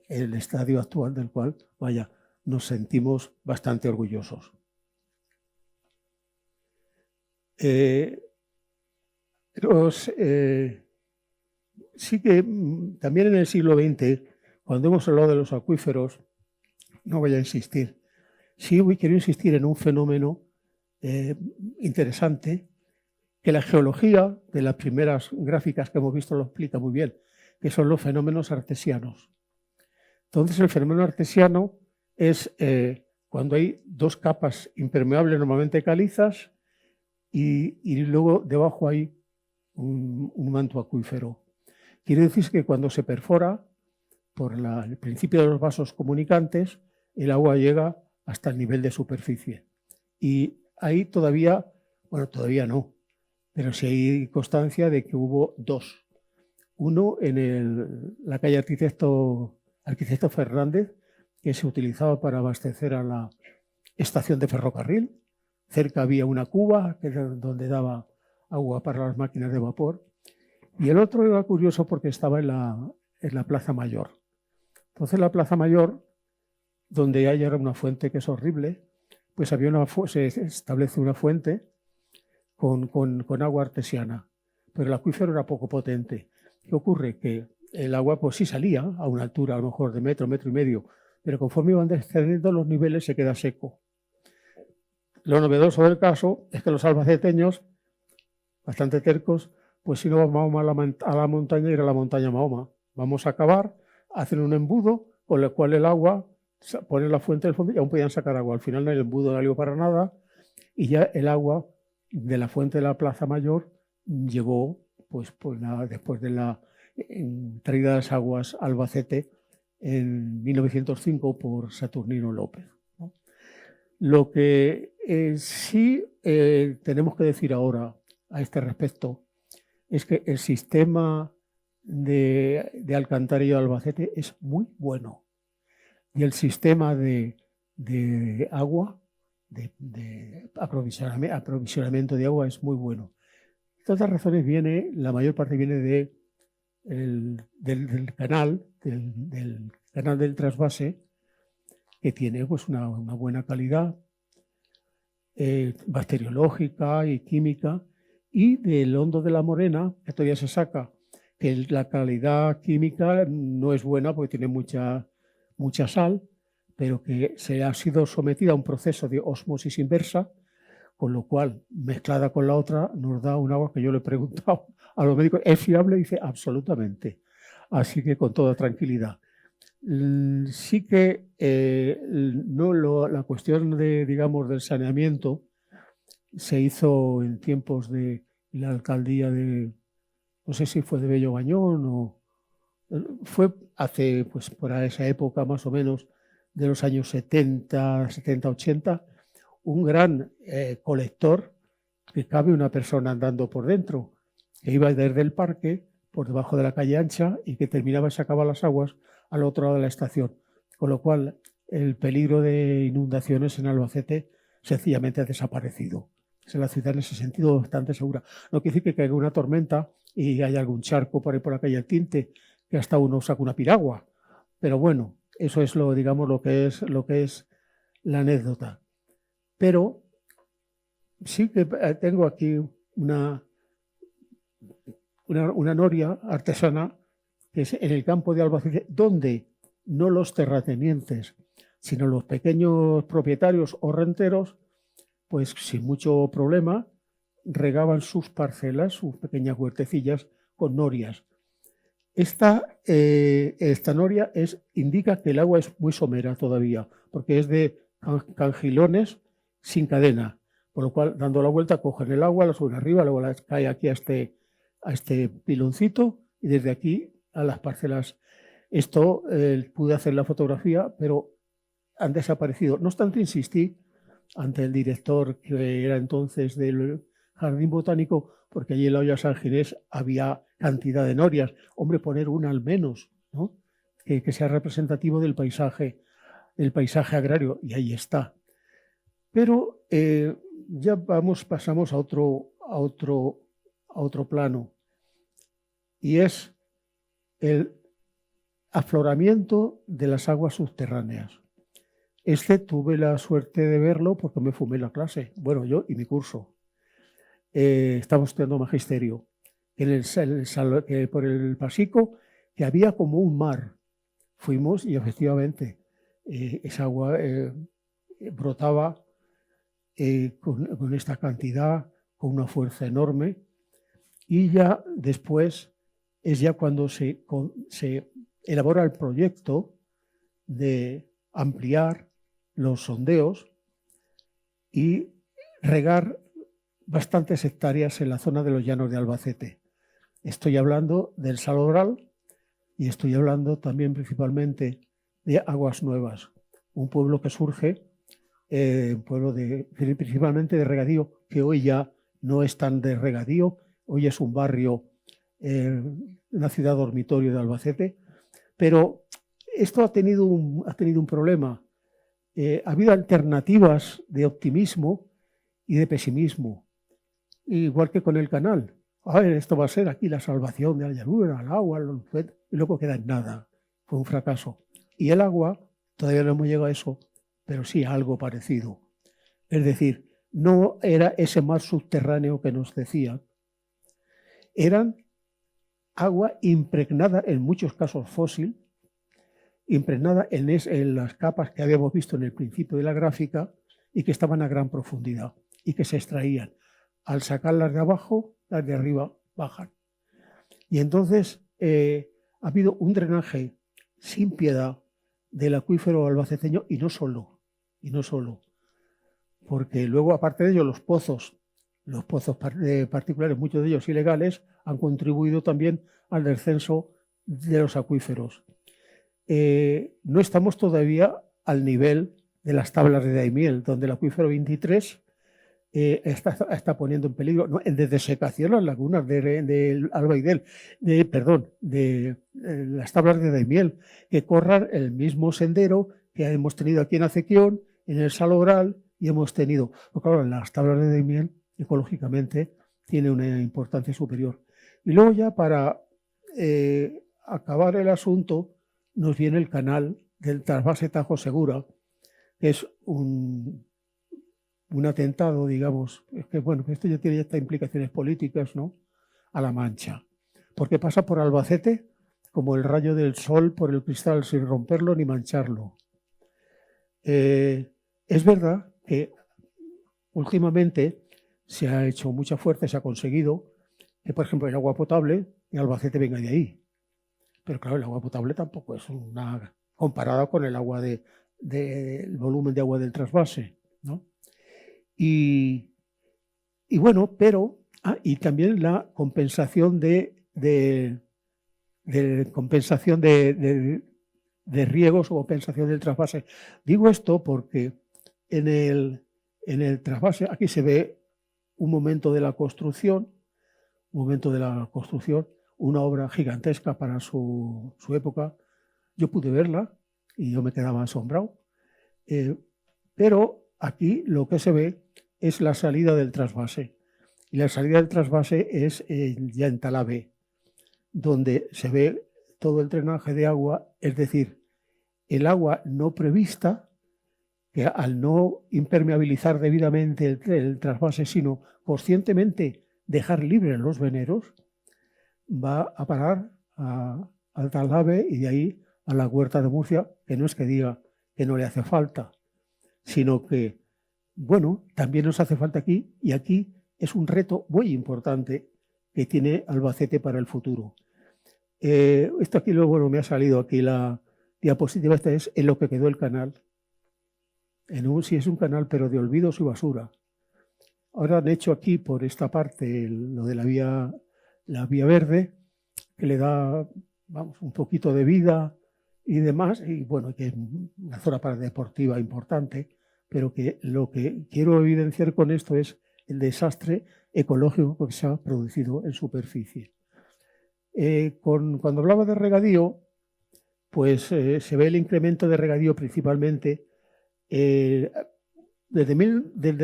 S2: el estadio actual, del cual, vaya, nos sentimos bastante orgullosos. Sí que también en el siglo XX, cuando hemos hablado de los acuíferos, no voy a insistir, sí quiero insistir en un fenómeno interesante, que la geología de las primeras gráficas que hemos visto lo explica muy bien, que son los fenómenos artesianos. Entonces, el fenómeno artesiano es cuando hay dos capas impermeables, normalmente calizas, y luego debajo hay un manto acuífero. Quiere decir que cuando se perfora, por el principio de los vasos comunicantes, el agua llega hasta el nivel de superficie. Y ahí todavía no, pero sí hay constancia de que hubo dos. Uno en la calle Arquitecto Fernández, que se utilizaba para abastecer a la estación de ferrocarril. Cerca había una cuba donde daba agua para las máquinas de vapor. Y el otro era curioso porque estaba en la Plaza Mayor. Entonces, la Plaza Mayor, donde hay ahora una fuente que es horrible, pues se establece una fuente con agua artesiana, pero el acuífero era poco potente. ¿Qué ocurre? Que el agua pues sí salía a una altura a lo mejor de metro y medio, pero conforme iban descendiendo los niveles se queda seco. Lo novedoso del caso es que los albaceteños, bastante tercos, pues si no vamos a la montaña, ir a la montaña Mahoma. Vamos a cavar, hacen un embudo con el cual el agua, ponen la fuente del fondo y aún podían sacar agua. Al final no hay embudo, no valió para nada, y ya el agua de la fuente de la Plaza Mayor llegó, pues nada, después de la traída de las aguas a Albacete en 1905 por Saturnino López, ¿no? Lo que sí tenemos que decir ahora a este respecto es que el sistema de alcantarillado de Albacete es muy bueno y el sistema de agua, de aprovisionamiento de agua es muy bueno. Todas las razones la mayor parte viene del canal del trasvase, que tiene pues una buena calidad bacteriológica y química, y del Hondo de la Morena, que todavía se saca, que la calidad química no es buena porque tiene mucha sal, pero que se ha sido sometida a un proceso de ósmosis inversa, con lo cual, mezclada con la otra, nos da un agua que yo le he preguntado a los médicos, ¿es fiable? Y dice, absolutamente. Así que con toda tranquilidad. Sí que la cuestión digamos, del saneamiento se hizo en tiempos de la alcaldía no sé si fue de Bello Bañón o fue hace, pues por esa época más o menos, de los años 70, 80, un gran colector que cabe una persona andando por dentro, que iba desde el parque por debajo de la calle ancha y que terminaba y sacaba las aguas al otro lado de la estación. Con lo cual, el peligro de inundaciones en Albacete sencillamente ha desaparecido. Es la ciudad en ese sentido bastante segura. No quiere decir que caiga una tormenta y haya algún charco por ahí por la calle El Tinte, que hasta uno saca una piragua. Pero bueno, eso es digamos, lo que es la anécdota. Pero sí que tengo aquí una noria artesana que es en el campo de Albacete, donde no los terratenientes, sino los pequeños propietarios o renteros, pues sin mucho problema, regaban sus parcelas, sus pequeñas huertecillas con norias. Esta noria indica que el agua es muy somera todavía, porque es de cangilones sin cadena, por lo cual, dando la vuelta, cogen el agua, la suben arriba, luego la cae aquí a este piloncito y desde aquí a las parcelas. Esto pude hacer la fotografía, pero han desaparecido. No obstante, insistí ante el director, que era entonces del Jardín Botánico, porque allí en la Hoya San Ginés había cantidad de norias. Hombre, poner una al menos, ¿no? Que sea representativo del paisaje agrario, y ahí está. Pero ya pasamos a otro plano, y es el afloramiento de las aguas subterráneas. Tuve la suerte de verlo porque me fumé la clase, bueno, yo y mi curso. Estamos estudiando magisterio, por el Pasico, que había como un mar. Fuimos y efectivamente esa agua brotaba con esta cantidad, con una fuerza enorme, y ya después es ya cuando se elabora el proyecto de ampliar los sondeos y regar bastantes hectáreas en la zona de los llanos de Albacete. Estoy hablando del Salobral y estoy hablando también principalmente de Aguas Nuevas, un pueblo que surge, principalmente de regadío, que hoy ya no es tan de regadío, hoy es un barrio, una ciudad dormitorio de Albacete, pero esto ha tenido un problema. Ha habido alternativas de optimismo y de pesimismo, igual que con el canal. A ver, esto va a ser aquí la salvación de la llanura, el agua, y luego queda en nada. Fue un fracaso. Y el agua, todavía no hemos llegado a eso, pero sí a algo parecido. Es decir, no era ese mar subterráneo que nos decían, eran agua impregnada, en muchos casos fósil, impregnada en las capas que habíamos visto en el principio de la gráfica y que estaban a gran profundidad y que se extraían. Al sacarlas de abajo, las de arriba bajan. Y entonces ha habido un drenaje sin piedad del acuífero albaceteño, y no solo, porque luego, aparte de ello, los pozos particulares, muchos de ellos ilegales, han contribuido también al descenso de los acuíferos. No estamos todavía al nivel de las tablas de Daimiel, donde el acuífero 23 está poniendo en peligro, ¿no?, en desecación las lagunas del Albaidel, de las tablas de Daimiel, que corran el mismo sendero que hemos tenido aquí en Acequión, en el Salobral, y hemos tenido, porque claro, las tablas de Daimiel ecológicamente tiene una importancia superior. Y luego ya para acabar el asunto nos viene el canal del trasvase Tajo Segura, que es un atentado, digamos, es que bueno, esto ya tiene implicaciones políticas, ¿no?, a la Mancha, porque pasa por Albacete como el rayo del sol por el cristal, sin romperlo ni mancharlo. Es verdad que últimamente se ha hecho mucha fuerza, se ha conseguido que, por ejemplo, el agua potable en Albacete venga de ahí. Pero claro, el agua potable tampoco es una comparada con el agua el volumen de agua del trasvase, ¿no? Y bueno, pero y también la compensación de riegos o compensación del trasvase. Digo esto porque en el trasvase aquí se ve un momento de la construcción, una obra gigantesca para su época. Yo pude verla y yo me quedaba asombrado. Pero aquí lo que se ve es la salida del trasvase. Y la salida del trasvase es ya en Talavera, donde se ve todo el drenaje de agua, es decir, el agua no prevista, que al no impermeabilizar debidamente el trasvase, sino conscientemente dejar libres los veneros, va a parar al Talavera y de ahí a la Huerta de Murcia, que no es que diga que no le hace falta, sino que, bueno, también nos hace falta aquí, y aquí es un reto muy importante que tiene Albacete para el futuro. Esto aquí, bueno, me ha salido aquí la diapositiva, esta es en lo que quedó el canal. Sí es un canal, pero de olvidos y basura. Ahora han hecho aquí, por esta parte, lo de la vía verde, que le da, vamos, un poquito de vida y demás, y bueno, que es una zona para deportiva importante, pero que lo que quiero evidenciar con esto es el desastre ecológico que se ha producido en superficie. Cuando hablaba de regadío, pues se ve el incremento de regadío principalmente desde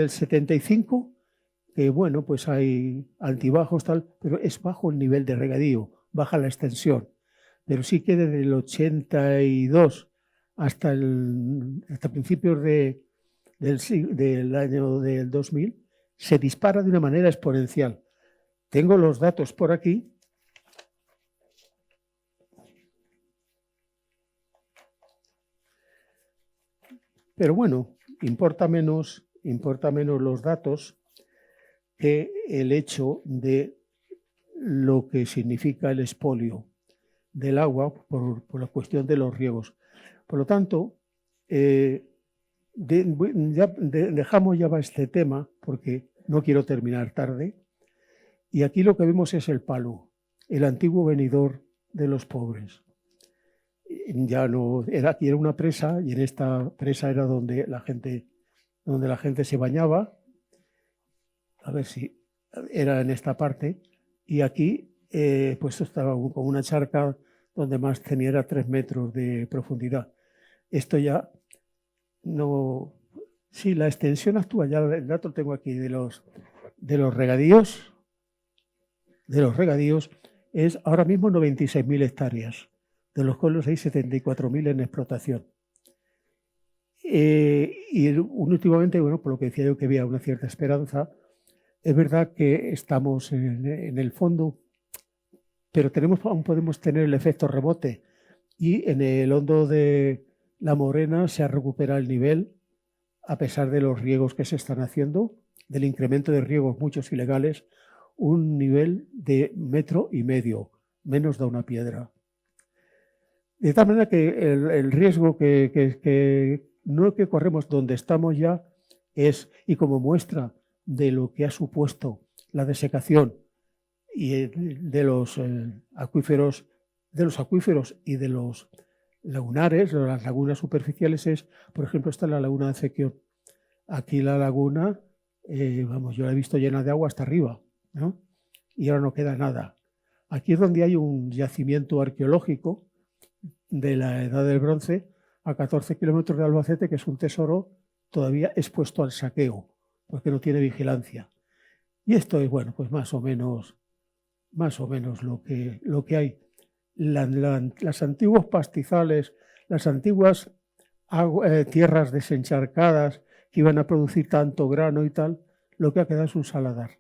S2: el 75, que bueno, pues hay altibajos, tal, pero es bajo el nivel de regadío, baja la extensión. Pero sí que desde el 82 hasta principios del año del 2000 se dispara de una manera exponencial. Tengo los datos por aquí. Pero bueno, importa menos los datos que el hecho de lo que significa el expolio del agua por la cuestión de los riegos. Por lo tanto, dejamos ya este tema porque no quiero terminar tarde. Y aquí lo que vemos es el palo, el antiguo venidor de los pobres. Ya no era, aquí era una presa, y en esta presa era donde la gente se bañaba. A ver si era en esta parte. Y aquí pues estaba con una charca donde más tenía 3 metros de profundidad. Esto ya no. Sí, la extensión actual, ya el dato tengo aquí de los regadíos. De los regadíos es ahora mismo 96.000 hectáreas, de los cuales hay 74.000 en explotación. Y últimamente, bueno, por lo que decía yo que había una cierta esperanza, es verdad que estamos en el fondo, pero aún podemos tener el efecto rebote, y en el hondo de la Morena se ha recuperado el nivel, a pesar de los riegos que se están haciendo, del incremento de riegos, muchos ilegales, un nivel de 1,5 metros, menos da una piedra. De tal manera que el riesgo que corremos donde estamos ya es, y como muestra de lo que ha supuesto la desecación y de los acuíferos y de los lagunares, de las lagunas superficiales, es, por ejemplo, está la laguna de Cequión. Aquí la laguna, yo la he visto llena de agua hasta arriba, ¿no? Y ahora no queda nada. Aquí es donde hay un yacimiento arqueológico de la Edad del Bronce, a 14 kilómetros de Albacete, que es un tesoro todavía expuesto al saqueo, porque no tiene vigilancia. Y esto es, bueno, pues más o menos lo que hay. Las antiguos pastizales, las antiguas tierras desencharcadas que iban a producir tanto grano y tal, lo que ha quedado es un saladar,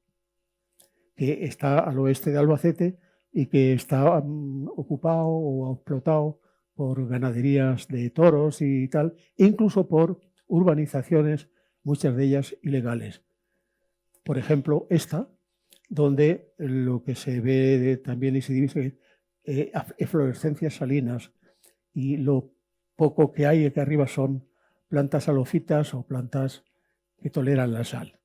S2: que está al oeste de Albacete y que está ocupado o explotado por ganaderías de toros y tal, incluso por urbanizaciones, muchas de ellas ilegales. Por ejemplo, esta, donde lo que se ve también y se divide eflorescencias salinas, y lo poco que hay aquí arriba son plantas halófitas o plantas que toleran la sal.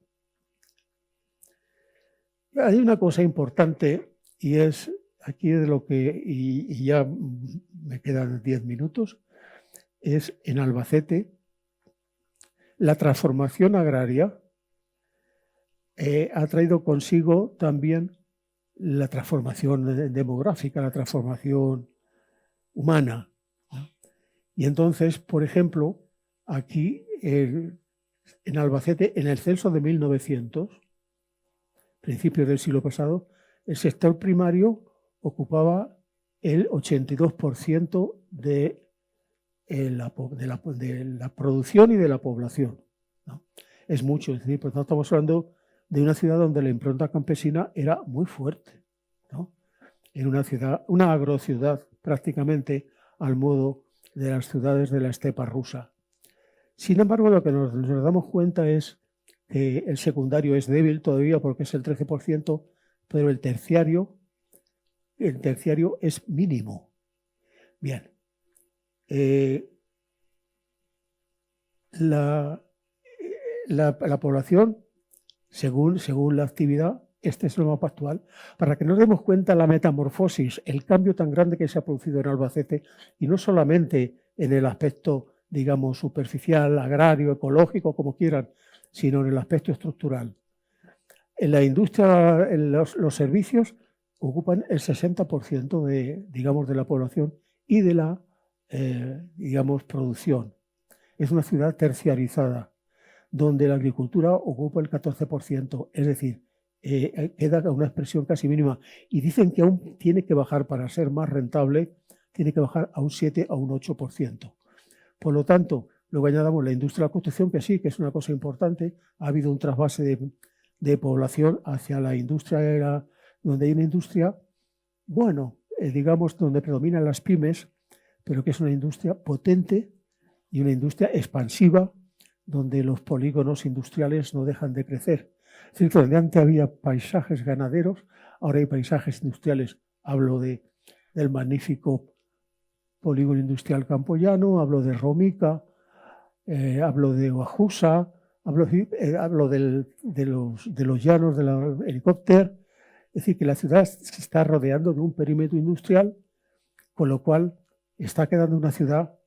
S2: Hay una cosa importante y es aquí de lo que, y ya me quedan 10 minutos, es en Albacete la transformación agraria ha traído consigo también la transformación demográfica, la transformación humana. Y entonces, por ejemplo, aquí en Albacete, en el censo de 1900, principios del siglo pasado, el sector primario ocupaba el 82% de la producción y de la población, ¿no? Es mucho, es decir, por tanto estamos hablando de una ciudad donde la impronta campesina era muy fuerte, ¿no? Era una ciudad, una agrociudad prácticamente al modo de las ciudades de la estepa rusa. Sin embargo, lo que nos damos cuenta es que el secundario es débil todavía porque es el 13%, pero el terciario es mínimo. Bien. La población, según la actividad, este es el mapa actual, para que nos demos cuenta la metamorfosis, el cambio tan grande que se ha producido en Albacete, y no solamente en el aspecto, digamos, superficial, agrario, ecológico, como quieran, sino en el aspecto estructural. En la industria, en los servicios, ocupan el 60% de la población y de la producción. Es una ciudad terciarizada, donde la agricultura ocupa el 14%, es decir, queda una expresión casi mínima. Y dicen que aún tiene que bajar para ser más rentable, tiene que bajar a un 7 a un 8%. Por lo tanto, luego añadamos la industria de la construcción, que sí, que es una cosa importante. Ha habido un trasvase de población hacia la industria, donde hay una industria, bueno, digamos, donde predominan las pymes, pero que es una industria potente y una industria expansiva, donde los polígonos industriales no dejan de crecer. Es decir, donde antes había paisajes ganaderos, ahora hay paisajes industriales. Hablo del magnífico polígono industrial campoyano, hablo de Romica, hablo de Oaxusa, hablo de los llanos del helicóptero. Es decir, que la ciudad se está rodeando de un perímetro industrial, con lo cual está quedando una ciudad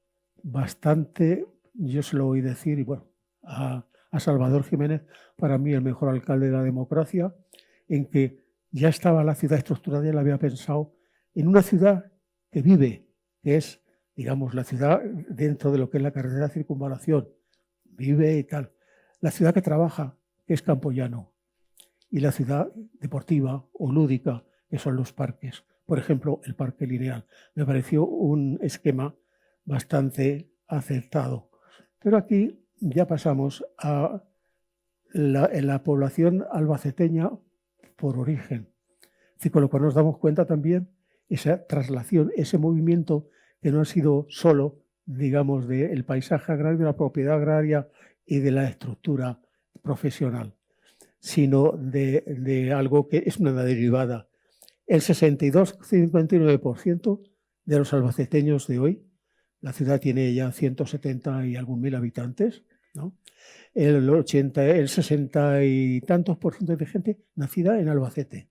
S2: bastante, yo se lo oí decir, y bueno, a Salvador Jiménez, para mí el mejor alcalde de la democracia, en que ya estaba la ciudad estructurada y él había pensado en una ciudad que vive, que es, digamos, la ciudad dentro de lo que es la carretera de circunvalación, vive y tal. La ciudad que trabaja, que es Campoyano, y la ciudad deportiva o lúdica, que son los parques. Por ejemplo, el Parque Lineal. Me pareció un esquema bastante acertado. Pero aquí ya pasamos a la población albaceteña por origen. Es decir, con lo cual nos damos cuenta también esa traslación, ese movimiento que no ha sido solo, digamos, del paisaje agrario, de la propiedad agraria y de la estructura profesional, sino de algo que es una derivada. El 62-59% de los albaceteños de hoy, la ciudad tiene ya 170 y algún mil habitantes, ¿no? El 60 y tantos % de gente nacida en Albacete.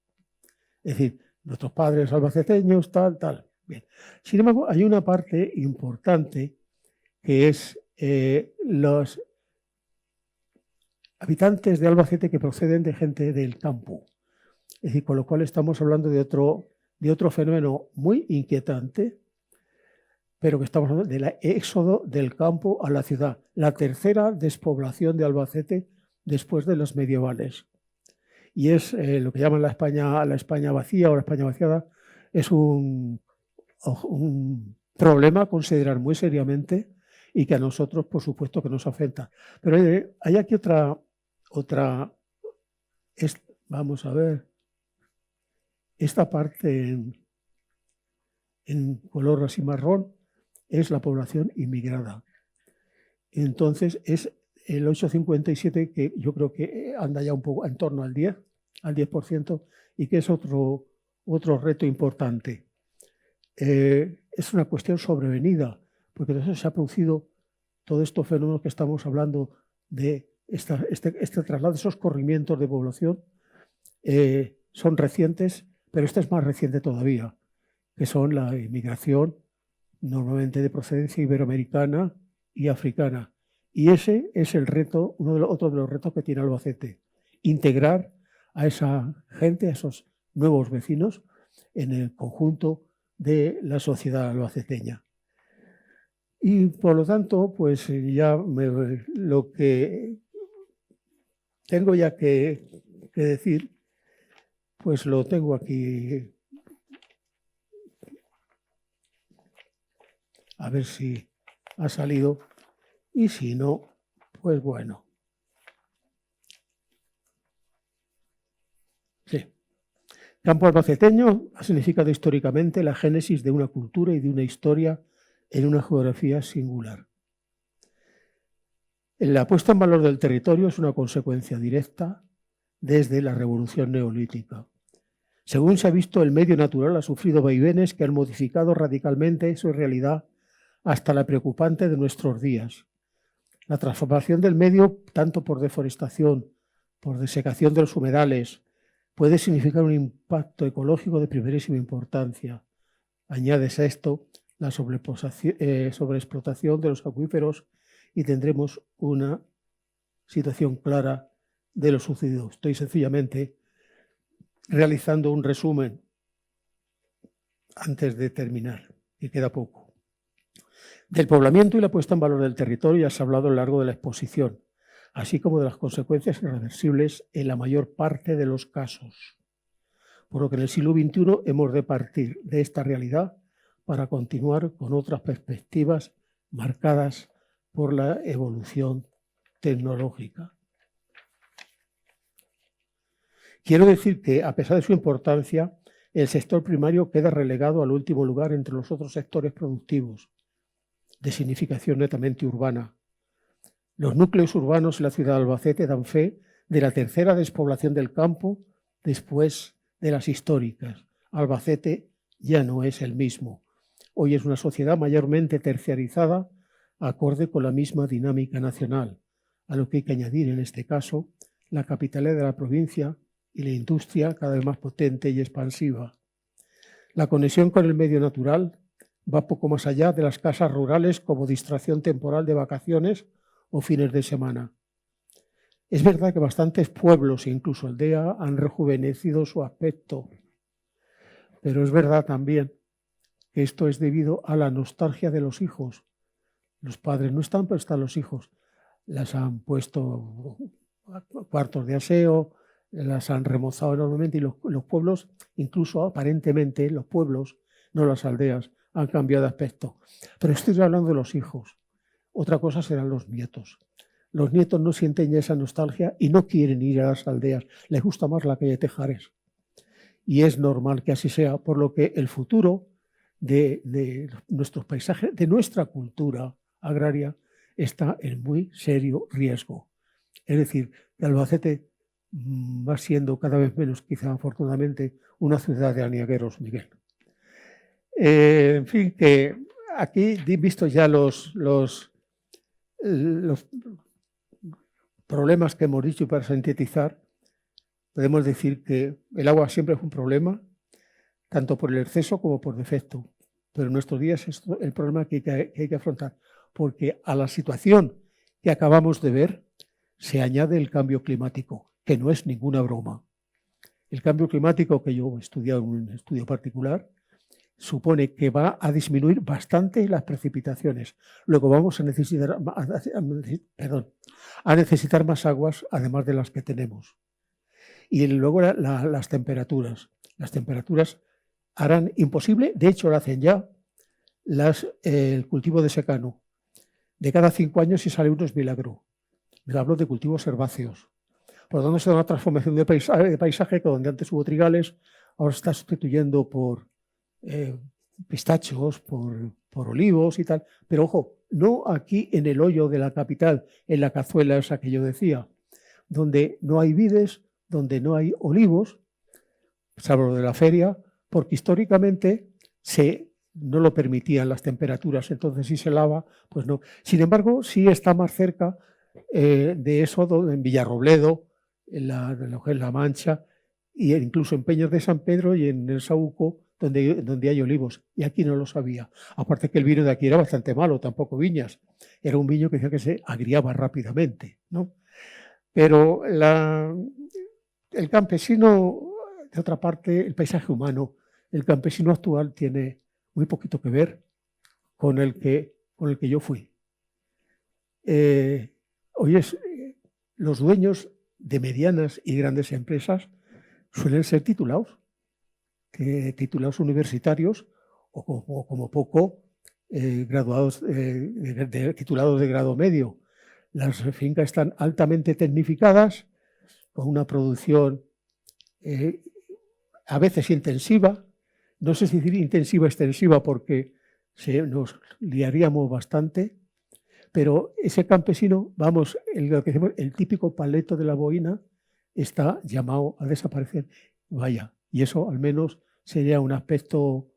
S2: Es decir, nuestros padres albaceteños, tal. Bien. Sin embargo, hay una parte importante que es los habitantes de Albacete que proceden de gente del campo. Es decir, con lo cual estamos hablando de otro fenómeno muy inquietante, pero que estamos hablando del éxodo del campo a la ciudad, la tercera despoblación de Albacete después de los medievales. Y es lo que llaman la España vacía o la España vaciada, es un problema a considerar muy seriamente y que a nosotros, por supuesto, que nos afecta. Pero hay aquí otra vamos a ver, esta parte en color así marrón es la población inmigrada. Entonces es el 8,57, que yo creo que anda ya un poco en torno al 10%, y que es otro reto importante. Es una cuestión sobrevenida, porque entonces se ha producido todos estos fenómenos que estamos hablando de este traslado, esos corrimientos de población, son recientes, pero este es más reciente todavía, que son la inmigración normalmente de procedencia iberoamericana y africana. Y ese es el reto, otro de los retos que tiene Albacete, integrar a esa gente, a esos nuevos vecinos, en el conjunto de la sociedad albaceteña. Y por lo tanto, pues lo que tengo ya que decir, pues lo tengo aquí. A ver si ha salido, y si no, pues bueno. Sí. Campo albaceteño ha significado históricamente la génesis de una cultura y de una historia en una geografía singular. La puesta en valor del territorio es una consecuencia directa desde la revolución neolítica. Según se ha visto, el medio natural ha sufrido vaivenes que han modificado radicalmente su realidad hasta la preocupante de nuestros días. La transformación del medio, tanto por deforestación, por desecación de los humedales, puede significar un impacto ecológico de primerísima importancia. Añades a esto la sobreexplotación de los acuíferos y tendremos una situación clara de lo sucedido. Estoy sencillamente realizando un resumen antes de terminar, que queda poco. Del poblamiento y la puesta en valor del territorio ya se ha hablado a lo largo de la exposición, así como de las consecuencias irreversibles en la mayor parte de los casos. Por lo que en el siglo XXI hemos de partir de esta realidad para continuar con otras perspectivas marcadas por la evolución tecnológica. Quiero decir que, a pesar de su importancia, el sector primario queda relegado al último lugar entre los otros sectores productivos, de significación netamente urbana. Los núcleos urbanos en la ciudad de Albacete dan fe de la tercera despoblación del campo después de las históricas. Albacete ya no es el mismo. Hoy es una sociedad mayormente terciarizada, acorde con la misma dinámica nacional, a lo que hay que añadir en este caso la capitalidad de la provincia y la industria cada vez más potente y expansiva. La conexión con el medio natural va poco más allá de las casas rurales como distracción temporal de vacaciones o fines de semana. Es verdad que bastantes pueblos e incluso aldeas han rejuvenecido su aspecto, pero es verdad también que esto es debido a la nostalgia de los hijos. Los padres no están, pero están los hijos. Las han puesto cuartos de aseo, las han remozado enormemente y los pueblos, incluso aparentemente los pueblos, no las aldeas, han cambiado de aspecto. Pero estoy hablando de los hijos. Otra cosa serán los nietos. Los nietos no sienten ya esa nostalgia y no quieren ir a las aldeas. Les gusta más la calle Tejares. Y es normal que así sea, por lo que el futuro de nuestros paisajes, de nuestra cultura agraria, está en muy serio riesgo. Es decir, Albacete va siendo cada vez menos, quizá afortunadamente, una ciudad de aniagueros, Miguel. En fin, que aquí, visto ya los problemas que hemos dicho, y para sintetizar, podemos decir que el agua siempre es un problema, tanto por el exceso como por defecto. Pero en nuestros días es el problema que hay que afrontar, porque a la situación que acabamos de ver se añade el cambio climático, que no es ninguna broma. El cambio climático, que yo he estudiado en un estudio particular, supone que va a disminuir bastante las precipitaciones. Luego vamos a necesitar más aguas, además de las que tenemos. Y luego las temperaturas. Las temperaturas harán imposible, de hecho lo hacen ya, el cultivo de secano. De cada 5 años si sale uno es milagro. Me hablo de cultivos herbáceos. Por lo tanto se da una transformación de paisaje que donde antes hubo trigales, ahora se está sustituyendo por pistachos, por olivos y tal. Pero ojo, no aquí en el hoyo de la capital, en la cazuela esa que yo decía, donde no hay vides, donde no hay olivos, salvo de la feria, porque históricamente se no lo permitían las temperaturas, entonces si se lava, pues no. Sin embargo, sí está más cerca de eso en Villarrobledo, en lo que es La Mancha, e incluso en Peñas de San Pedro y en el Saúco, donde hay olivos, y aquí no lo sabía. Aparte que el vino de aquí era bastante malo, tampoco viñas. Era un vino que decía que se agriaba rápidamente, ¿no? Pero el campesino, de otra parte, el paisaje humano, el campesino actual tiene muy poquito que ver con el que yo fui. Los dueños de medianas y grandes empresas suelen ser titulados universitarios o como poco graduados, titulados de grado medio. Las fincas están altamente tecnificadas, con una producción a veces intensiva. No sé si decir intensiva, extensiva, porque nos liaríamos bastante, pero ese campesino, vamos, el típico paleto de la boina está llamado a desaparecer. Vaya, y eso al menos sería un aspecto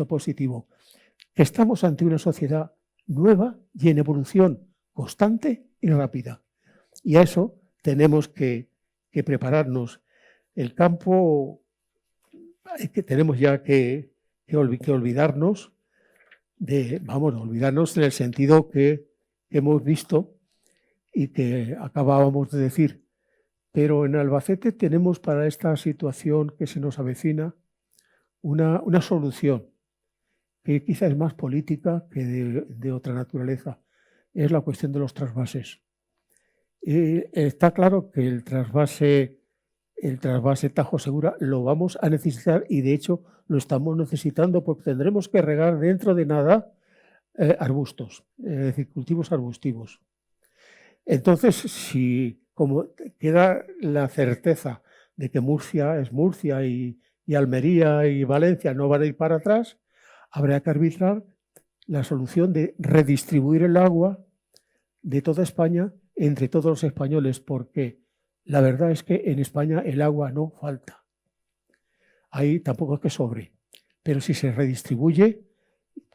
S2: positivo. Estamos ante una sociedad nueva y en evolución constante y rápida. Y a eso tenemos que prepararnos. El campo, tenemos ya que olvidarnos olvidarnos en el sentido que hemos visto y que acabábamos de decir. Pero en Albacete tenemos para esta situación que se nos avecina una solución que quizá es más política que de otra naturaleza. Es la cuestión de los trasvases. Está claro que el trasvase Tajo Segura lo vamos a necesitar, y de hecho lo estamos necesitando, porque tendremos que regar dentro de nada arbustos, es decir, cultivos arbustivos. Entonces, si como queda la certeza de que Murcia es Murcia y Almería y Valencia no van a ir para atrás, habrá que arbitrar la solución de redistribuir el agua de toda España entre todos los españoles, porque la verdad es que en España el agua no falta. Ahí tampoco es que sobre, pero si se redistribuye,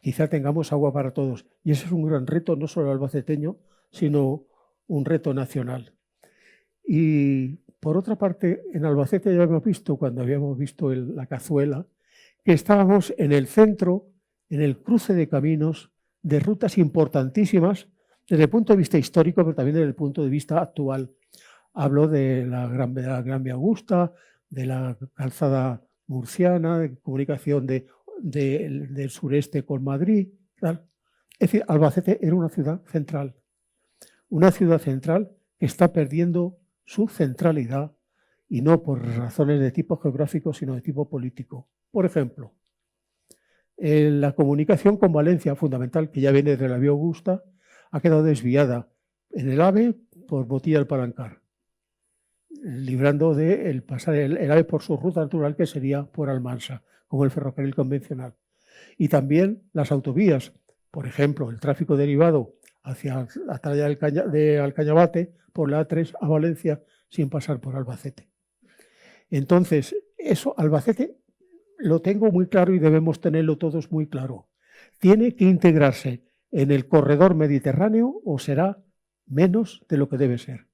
S2: quizá tengamos agua para todos. Y ese es un gran reto, no solo albaceteño, sino un reto nacional. Y por otra parte, en Albacete ya hemos visto, cuando habíamos visto la cazuela, que estábamos en el centro, en el cruce de caminos, de rutas importantísimas, desde el punto de vista histórico, pero también desde el punto de vista actual. Hablo de la Gran Vía Augusta, de la calzada murciana, de comunicación del sureste con Madrid, tal. Es decir, Albacete era una ciudad central que está perdiendo su centralidad, y no por razones de tipo geográfico, sino de tipo político. Por ejemplo, la comunicación con Valencia, fundamental, que ya viene desde la Vía Augusta, ha quedado desviada en el AVE por Botilla del Palancar, librando de el pasar el AVE por su ruta natural, que sería por Almansa, como el ferrocarril convencional. Y también las autovías, por ejemplo, el tráfico derivado hacia Atalaya de Alcañabate por la A3 a Valencia sin pasar por Albacete. Entonces, eso, Albacete, lo tengo muy claro y debemos tenerlo todos muy claro. Tiene que integrarse en el corredor mediterráneo o será menos de lo que debe ser.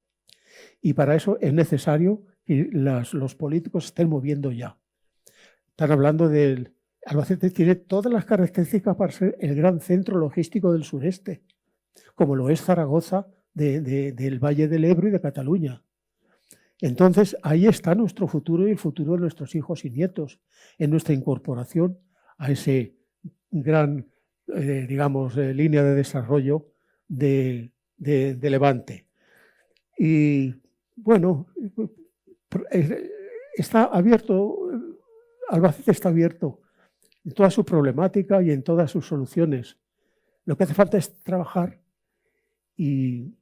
S2: Y para eso es necesario que los políticos estén moviendo ya. Están hablando del... Albacete tiene todas las características para ser el gran centro logístico del sureste, como lo es Zaragoza del Valle del Ebro y de Cataluña. Entonces, ahí está nuestro futuro y el futuro de nuestros hijos y nietos, en nuestra incorporación a ese gran, línea de desarrollo de Levante. Y, bueno, está abierto, Albacete está abierto en toda su problemática y en todas sus soluciones. Lo que hace falta es trabajar y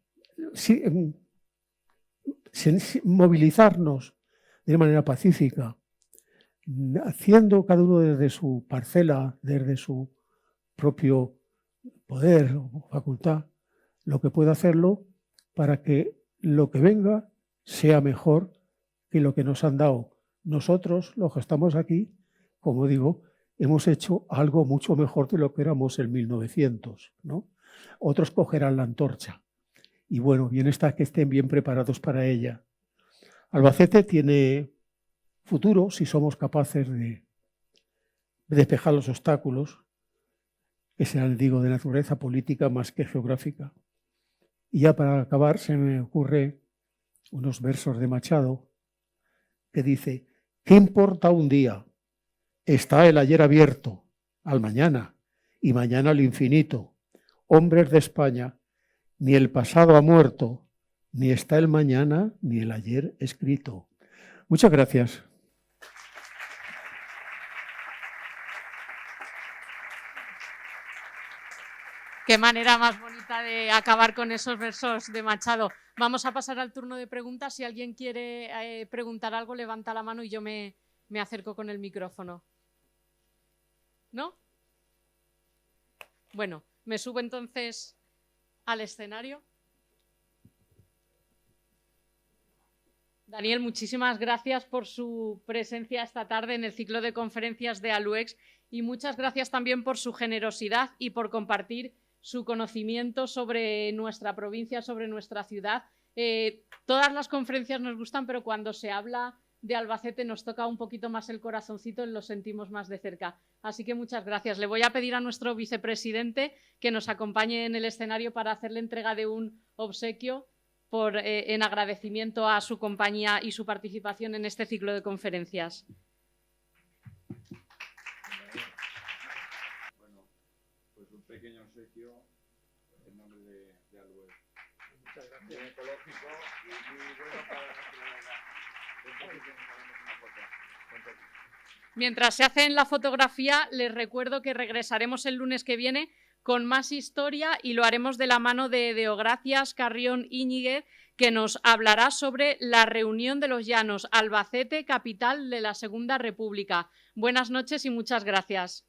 S2: movilizarnos de manera pacífica, haciendo cada uno desde su parcela, desde su propio poder o facultad, lo que pueda hacerlo para que lo que venga sea mejor que lo que nos han dado nosotros, los que estamos aquí, como digo, hemos hecho algo mucho mejor de lo que éramos en 1900, ¿no? Otros cogerán la antorcha. Y bueno, bien está que estén bien preparados para ella. Albacete tiene futuro si somos capaces de despejar los obstáculos, que serán, digo, de naturaleza política más que geográfica. Y ya para acabar se me ocurre unos versos de Machado que dice: ¿qué importa un día? Está el ayer abierto al mañana y mañana al infinito. Hombres de España, ni el pasado ha muerto, ni está el mañana, ni el ayer escrito. Muchas gracias.
S1: Qué manera más bonita de acabar con esos versos de Machado. Vamos a pasar al turno de preguntas. Si alguien quiere preguntar algo, levanta la mano y yo me acerco con el micrófono. ¿No? Bueno, me subo entonces al escenario. Daniel, muchísimas gracias por su presencia esta tarde en el ciclo de conferencias de Aluex y muchas gracias también por su generosidad y por compartir su conocimiento sobre nuestra provincia, sobre nuestra ciudad. Todas las conferencias nos gustan, pero cuando se habla de Albacete nos toca un poquito más el corazoncito y lo sentimos más de cerca. Así que muchas gracias. Le voy a pedir a nuestro vicepresidente que nos acompañe en el escenario para hacerle entrega de un obsequio en agradecimiento a su compañía y su participación en este ciclo de conferencias.
S3: Bueno, pues un pequeño obsequio en nombre de Aluex. Muchas gracias. Muy ecológico y muy bueno para nuestra edad.
S1: Mientras se hacen la fotografía, les recuerdo que regresaremos el lunes que viene con más historia y lo haremos de la mano de Deogracias Carrión Íñiguez, que nos hablará sobre la reunión de los llanos, Albacete, capital de la Segunda República. Buenas noches y muchas gracias.